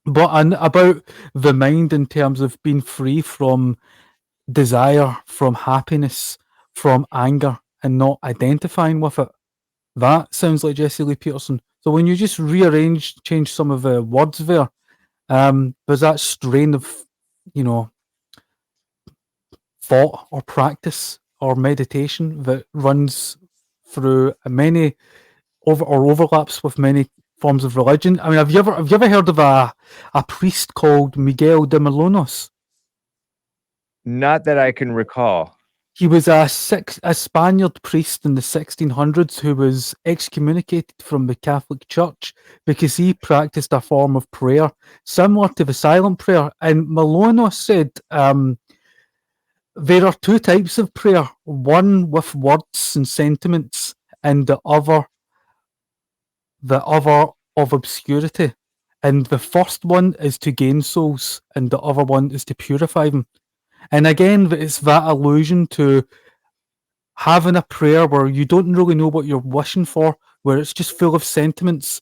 but about the mind in terms of being free from desire, from happiness, from anger, and not identifying with it. That sounds like Jesse Lee Peterson. So when you just change some of the words there, there's that strain of, you know, thought or practice or meditation that runs through many overlaps with many forms of religion. I mean, have you ever heard of a priest called Miguel de Malonos? Not that I can recall. He was a Spaniard priest in the 1600s who was excommunicated from the Catholic Church because he practiced a form of prayer similar to the silent prayer. And Malonos said there are two types of prayer: one with words and sentiments, and the other of obscurity. And the first one is to gain souls, and the other one is to purify them. And again, it's that allusion to having a prayer where you don't really know what you're wishing for, where it's just full of sentiments,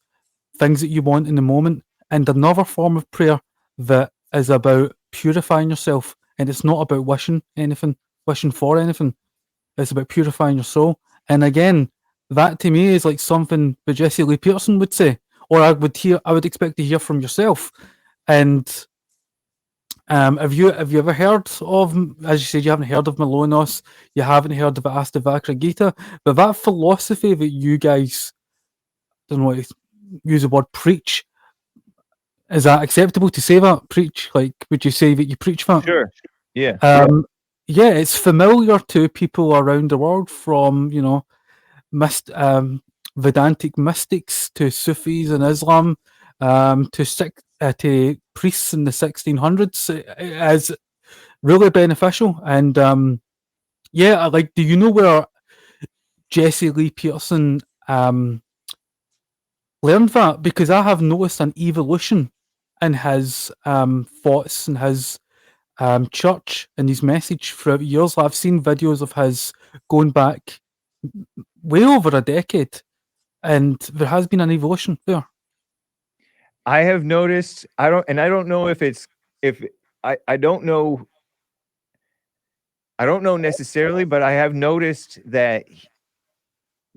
things that you want in the moment, and another form of prayer that is about purifying yourself, and it's not about wishing for anything. It's about purifying your soul. And again, that to me is like something that Jesse Lee Peterson would say, or I would expect to hear from yourself. And have you ever heard of, as you said, you haven't heard of Malonos, you haven't heard of Astavakra Gita, but that philosophy that you guys, don't know what to use the word preach, is that acceptable to say that? Preach? Like, would you say that you preach that? Sure. Yeah. Yeah, it's familiar to people around the world from, Vedantic mystics to Sufis in Islam, to priests in the 1600s as really beneficial. And yeah, like, do you know where Jesse Lee Peterson learned that? Because I have noticed an evolution in his thoughts and his church and his message throughout years. I've seen videos of his going back way over a decade, and there has been an evolution there. I have noticed, I don't know if I don't know necessarily, but I have noticed that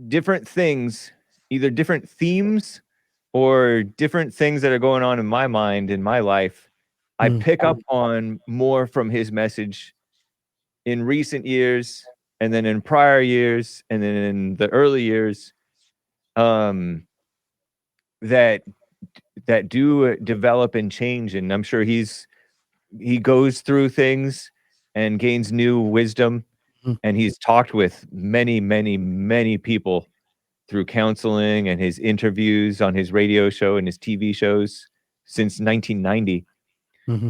different things, either different themes or different things that are going on in my mind, in my life, I pick up on more from his message in recent years, and then in prior years, and then in the early years, that do develop and change. And I'm sure he goes through things and gains new wisdom. And he's talked with many, many, many people through counseling and his interviews on his radio show and his TV shows since 1990.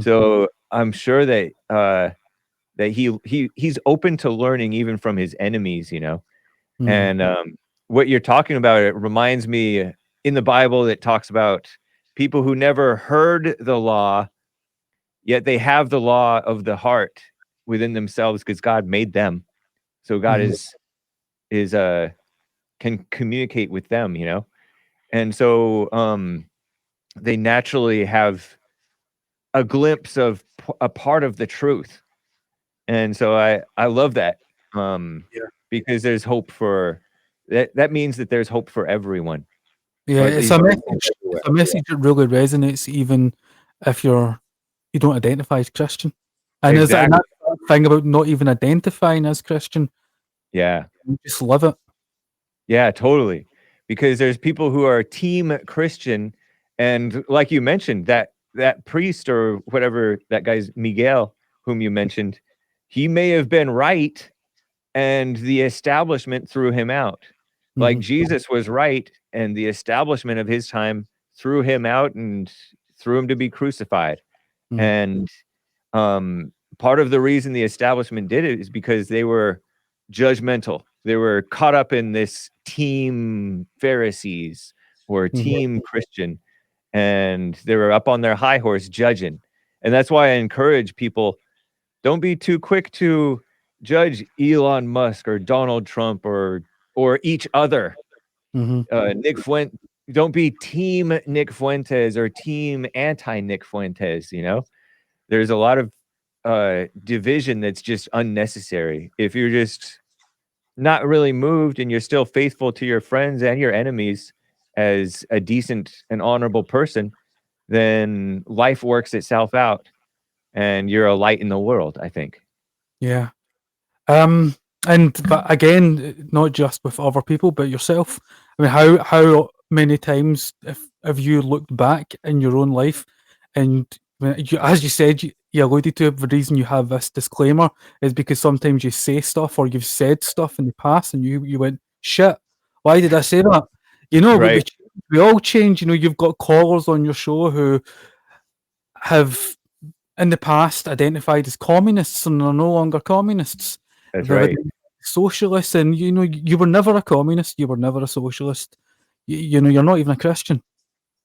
So I'm sure that that he's open to learning even from his enemies, you know. And what you're talking about, it reminds me in the Bible that talks about people who never heard the law, yet they have the law of the heart within themselves because God made them. So God can communicate with them, you know. And so they naturally have a glimpse of a part of the truth. And so I love that. Because there's hope for that means that there's hope for everyone. Yeah, it's a message that really resonates even if you don't identify as Christian. And there's another thing about not even identifying as Christian. Yeah. You just live it. Yeah, totally. Because there's people who are team Christian, and like you mentioned, that priest or whatever, that guy's Miguel, whom you mentioned, he may have been right, and the establishment threw him out. Like Jesus was right, and the establishment of his time threw him out and threw him to be crucified. And part of the reason the establishment did it is because they were judgmental. They were caught up in this team Pharisees or team Christian, and they were up on their high horse judging. And that's why I encourage people, don't be too quick to judge Elon Musk or Donald Trump or each other. Nick Fuentes, don't be team Nick Fuentes or team anti Nick Fuentes. You know, there's a lot of division that's just unnecessary. If you're just not really moved and you're still faithful to your friends and your enemies as a decent and honorable person, then life works itself out and you're a light in the world, I think. Yeah. But again, not just with other people, but yourself. I mean, how many times have you looked back in your own life, and as you said, you alluded to the reason you have this disclaimer is because sometimes you say stuff or you've said stuff in the past, and you went, shit, why did I say that? You know, right. we all change. You know, you've got callers on your show who have in the past identified as communists and are no longer communists. That's right. Socialists, and you know, you were never a communist, you were never a socialist. You know, you're not even a Christian.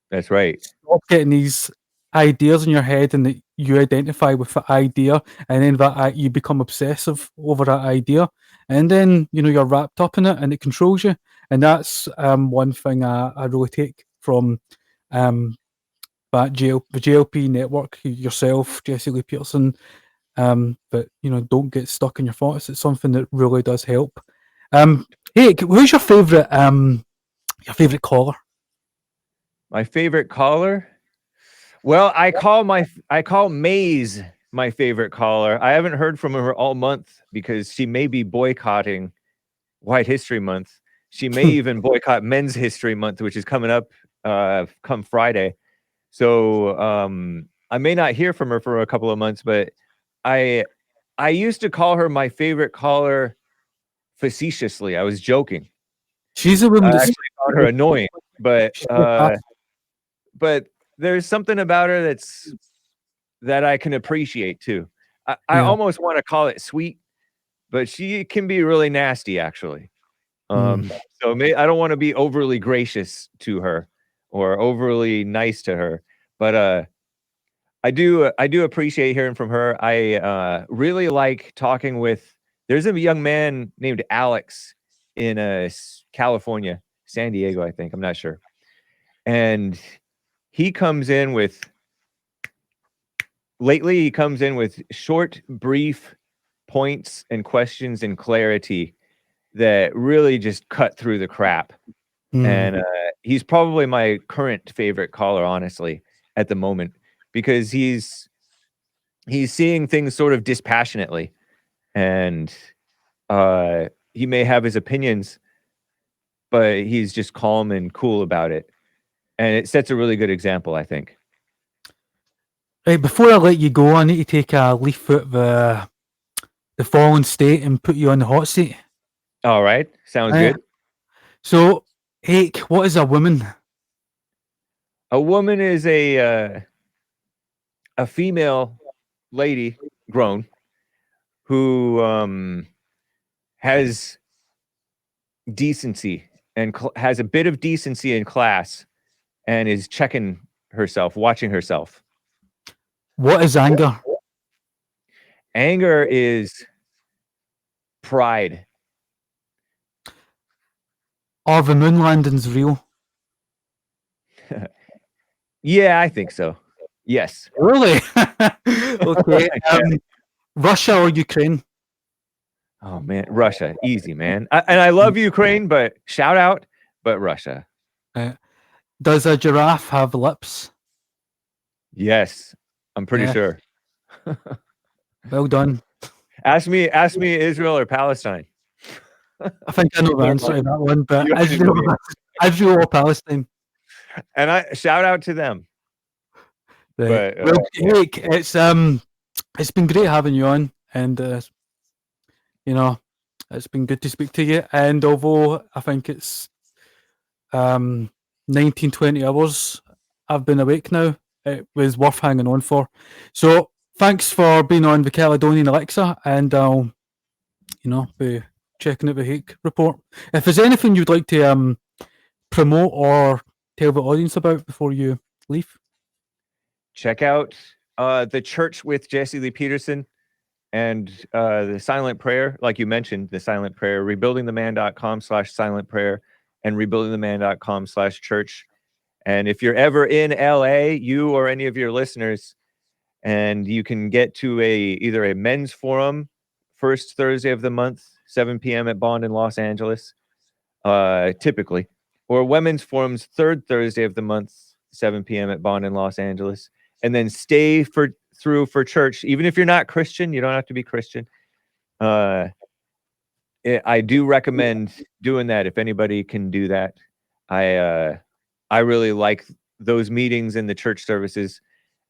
That's right. Stop getting these ideas in your head and that you identify with the idea, and then that you become obsessive over that idea, and then you know you're wrapped up in it and it controls you. And that's one thing I really take from that the JLP network, yourself, Jesse Lee Peterson. But you know, don't get stuck in your thoughts. It's something that really does help. Hake, who's your favorite caller? My favorite caller? Well, I call Maze my favorite caller. I haven't heard from her all month because she may be boycotting White History Month. She may even boycott Men's History Month, which is coming up come Friday. So I may not hear from her for a couple of months, but I used to call her my favorite caller facetiously. I was joking. She's a woman I that's actually found her annoying, but there's something about her that I can appreciate too. I Yeah. almost want to call it sweet, but she can be really nasty actually. So I don't want to be overly gracious to her or overly nice to her, but I do appreciate hearing from her. I really like talking with. There's a young man named Alex in California, San Diego, I think. I'm not sure, and he comes in with. Lately, he comes in with short, brief points and questions and clarity that really just cut through the crap. And he's probably my current favorite caller, honestly, at the moment, because he's seeing things sort of dispassionately, and he may have his opinions, but he's just calm and cool about it, and it sets a really good example, I think. Right, before I let you go, I need to take a leaf out of the fallen state and put you on the hot seat. All right, sounds good. So, Hake, what is a woman? A woman is a female lady, grown, who has decency and has a bit of decency in class and is checking herself, watching herself. What is anger? Anger is pride. Are the moon landings real? Yeah, I think so. Yes. Really? Okay. Russia or Ukraine? Oh man, Russia, easy, man. And I love Ukraine, but shout out, but Russia. Does a giraffe have lips? Yes, I'm pretty Yeah. sure. Well done. Ask me Israel or Palestine. I think I know the answer to that one, but You already know Israel or Palestine. And I shout out to them. Right. But Well, Hake, it's been great having you on, and you know, it's been good to speak to you. And although I think it's 19, 20 hours I've been awake now, it was worth hanging on for. So thanks for being on the Caledonian Alexa, and I'll, be checking out the Hake report. If there's anything you'd like to promote or tell the audience about before you leave, check out the Church with Jesse Lee Peterson and the Silent Prayer, like you mentioned, the Silent Prayer, rebuildingtheman.com/silent prayer and rebuildingtheman.com/church. And if you're ever in LA, you or any of your listeners, and you can get to either a men's forum first Thursday of the month, 7 p.m. at Bond in Los Angeles, typically, or women's forums third Thursday of the month, 7 p.m. at Bond in Los Angeles, and then stay through for church. Even if you're not Christian, you don't have to be Christian. I do recommend doing that if anybody can do that. I really like those meetings and the church services.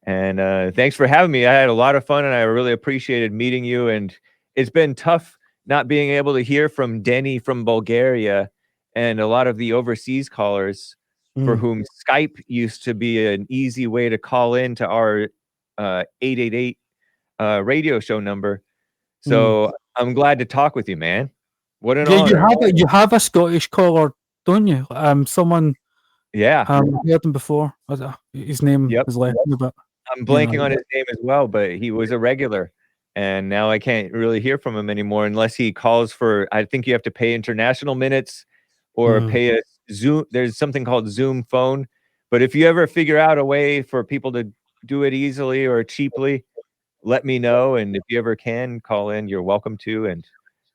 And thanks for having me. I had a lot of fun, and I really appreciated meeting you. And it's been tough not being able to hear from Denny from Bulgaria and a lot of the overseas callers for whom Skype used to be an easy way to call in to our 888 radio show number. So I'm glad to talk with you, man. What an honor. you have a Scottish caller, don't you? Someone. Yeah. I heard him before. His name is left me, but I'm blanking on his name as well, but he was a regular, and now I can't really hear from him anymore unless he calls for. I think you have to pay international minutes or pay a Zoom. There's something called Zoom phone. But if you ever figure out a way for people to do it easily or cheaply, let me know. And if you ever can call in, you're welcome to. And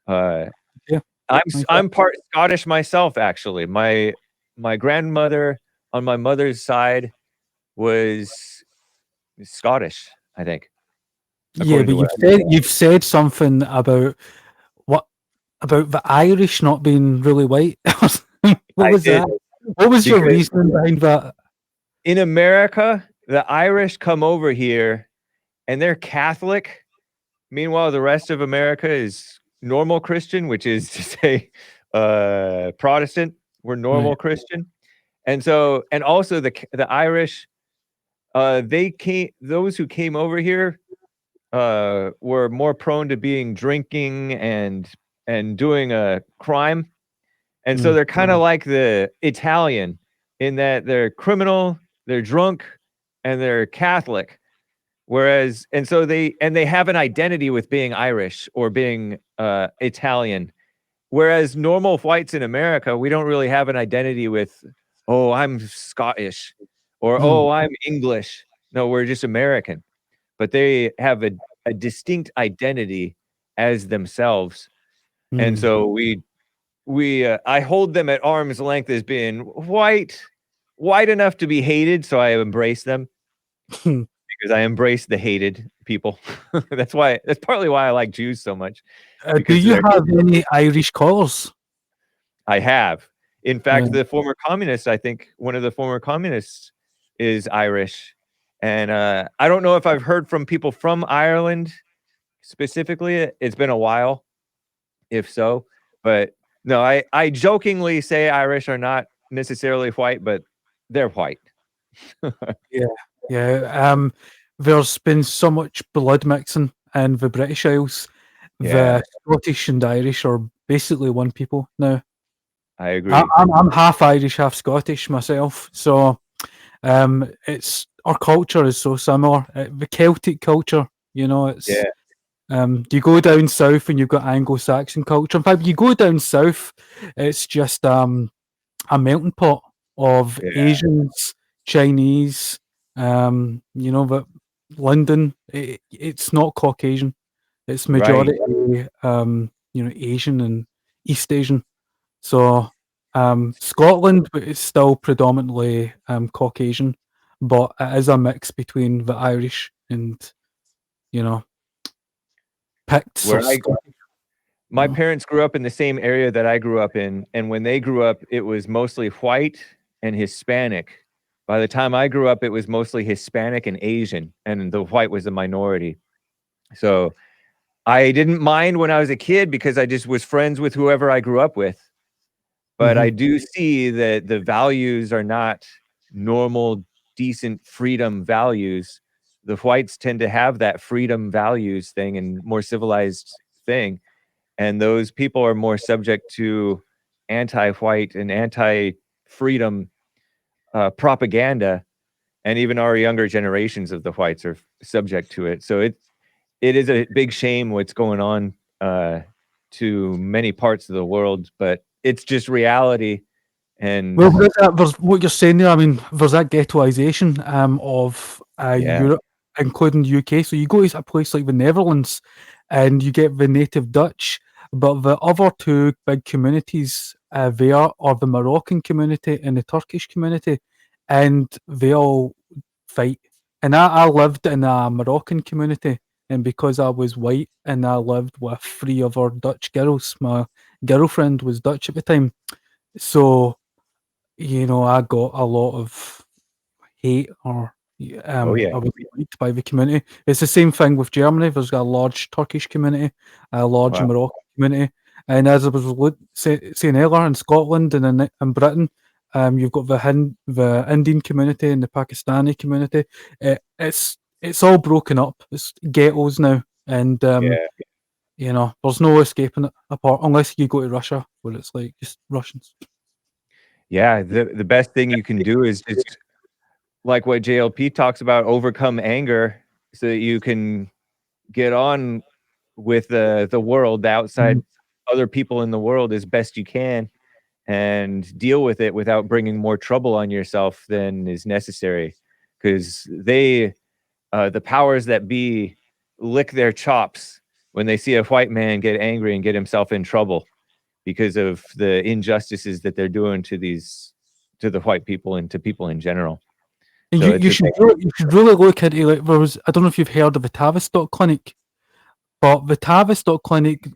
I'm part Scottish myself, actually. My grandmother on my mother's side was Scottish, I think. Yeah, but you've said something about the Irish not being really white. What was that? What was your reason behind that? In America, the Irish come over here and they're Catholic. Meanwhile, the rest of America is normal Christian, which is to say Protestant. We're normal Christian. And so, and also the Irish, those who came over here were more prone to being drinking and doing a crime. And so they're kind of like the Italian in that they're criminal, they're drunk, and they're Catholic. Whereas, and so they have an identity with being Irish or being Italian. Whereas normal whites in America, we don't really have an identity with, oh, I'm Scottish or, oh, I'm English. No, we're just American. But they have a distinct identity as themselves. And so I hold them at arm's length as being white enough to be hated. So I embrace them because I embrace the hated people. That's partly why I like Jews so much. Do you have any Irish colours? I have. In fact, the former communists, I think one of the former communists is Irish. And I don't know if I've heard from people from Ireland specifically. It's been a while, if so. But no, I jokingly say Irish are not necessarily white, but they're white. Yeah. There's been so much blood mixing in the British Isles. Yeah. The Scottish and Irish are basically one people now. I agree. I'm half Irish, half Scottish myself. So it's our culture is so similar. The Celtic culture, it's you go down south and you've got Anglo-Saxon culture. In fact, you go down south, it's just a melting pot of Asians, Chinese, but London, it's not Caucasian. It's majority, Asian and East Asian. So Scotland is still predominantly Caucasian, but it is a mix between the Irish and, Picts. My parents grew up in the same area that I grew up in, and when they grew up, it was mostly white and Hispanic. By the time I grew up, it was mostly Hispanic and Asian, and the white was the minority. So I didn't mind when I was a kid because I just was friends with whoever I grew up with. But I do see that the values are not normal, decent freedom values. The whites tend to have that freedom values thing and more civilized thing. And those people are more subject to anti-white and anti-freedom propaganda. And even our younger generations of the whites are subject to it. So it is a big shame what's going on to many parts of the world, but it's just reality. And well, there's what you're saying there. I mean, there's that ghettoization of Europe, including the UK. So you go to a place like the Netherlands, and you get the native Dutch, but the other two big communities there are the Moroccan community and the Turkish community, and they all fight. And I lived in a Moroccan community, and because I was white and I lived with 3 other Dutch girls, my girlfriend was Dutch at the time. So, I got a lot of hate or I was liked by the community. It's the same thing with Germany. There's got a large Turkish community, a large Moroccan community. And as I was saying earlier, in Scotland and in Britain, you've got the Indian community and the Pakistani community. It's all broken up. It's ghettos now. And, there's no escaping it apart unless you go to Russia, where it's like just Russians. Yeah, the best thing you can do is just like what JLP talks about, overcome anger so that you can get on with the world, the outside other people in the world as best you can, and deal with it without bringing more trouble on yourself than is necessary. Because the powers that be lick their chops when they see a white man get angry and get himself in trouble because of the injustices that they're doing to the white people and to people in general. And So you should really look into, like, I don't know if you've heard of the Tavistock Clinic, but the Tavistock Clinic,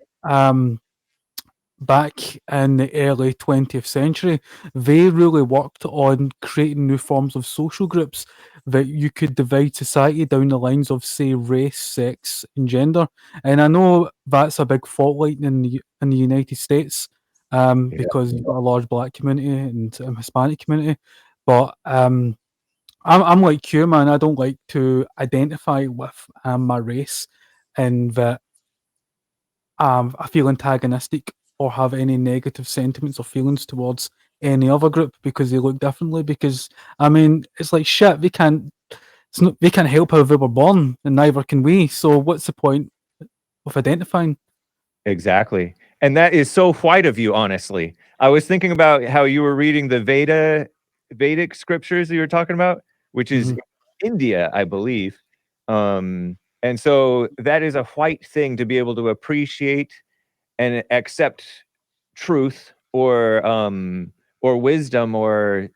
back in the early 20th century, they really worked on creating new forms of social groups that you could divide society down the lines of, say, race, sex, and gender. And I know that's a big fault line in the United States, because you've got a large black community and Hispanic community. But I'm like you, man. I don't like to identify with my race, and that I feel antagonistic or have any negative sentiments or feelings towards any other group because they look differently. Because I mean, it's like shit. They can't help how they were born, and neither can we. So what's the point of identifying? Exactly. And that is so white of you, honestly. I was thinking about how you were reading the Vedic scriptures that you were talking about, which is India, I believe. And so that is a white thing to be able to appreciate and accept truth or wisdom or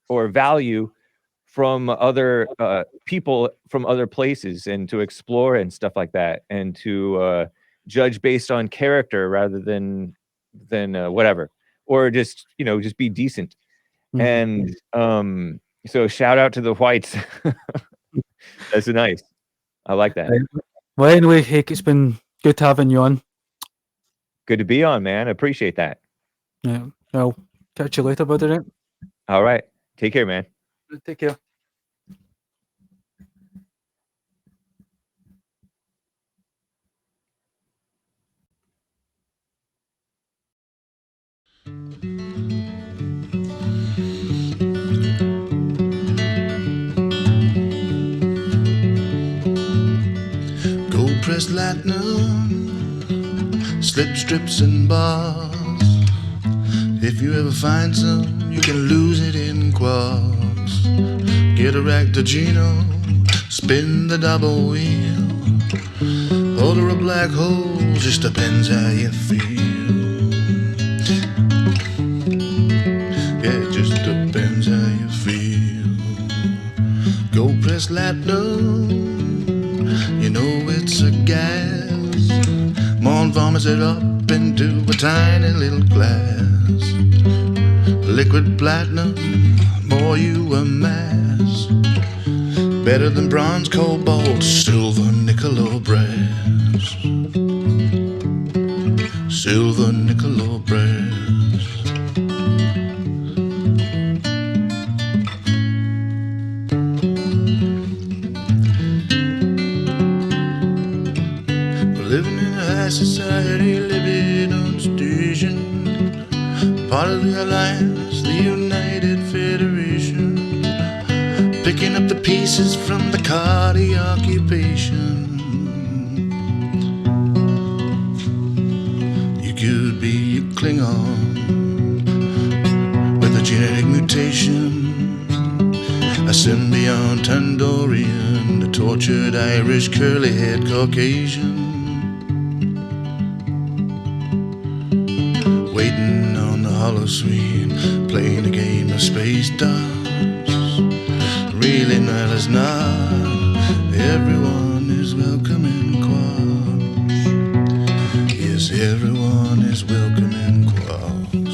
value from other people from other places, and to explore and stuff like that, and to judge based on character rather than whatever, or just just be decent. And so shout out to the whites. That's nice. I like that. Well, anyway, Hake, it's been good having you on. Good to be on, man. I appreciate that. Yeah, I'll catch you later, buddy. Right? All right. Take care, man. Take care. Gold-pressed platinum, slip strips and bars. If you ever find some, you can lose it in quarks. Get a Ractogino, spin the double wheel. Hold her a black hole, just depends how you feel. Yeah, it just depends how you feel. Gold-pressed platinum, you know it's a gas. Morn vomits it up into a tiny little glass. Liquid platinum, more you amass. Better than bronze, cobalt, silver, nickel or brass. Silver, nickel or brass. Living in a high society, living on station. Part of the alliance, the United Federation. Picking up the pieces from the Cardi occupation. You could be a Klingon with a genetic mutation, a symbiont Andorian, a tortured Irish curly-haired Caucasian. Waiting on the holosuite, playing a game of space dogs. Really matters not. Everyone is welcome in quarks. Yes, everyone is welcome in quarks.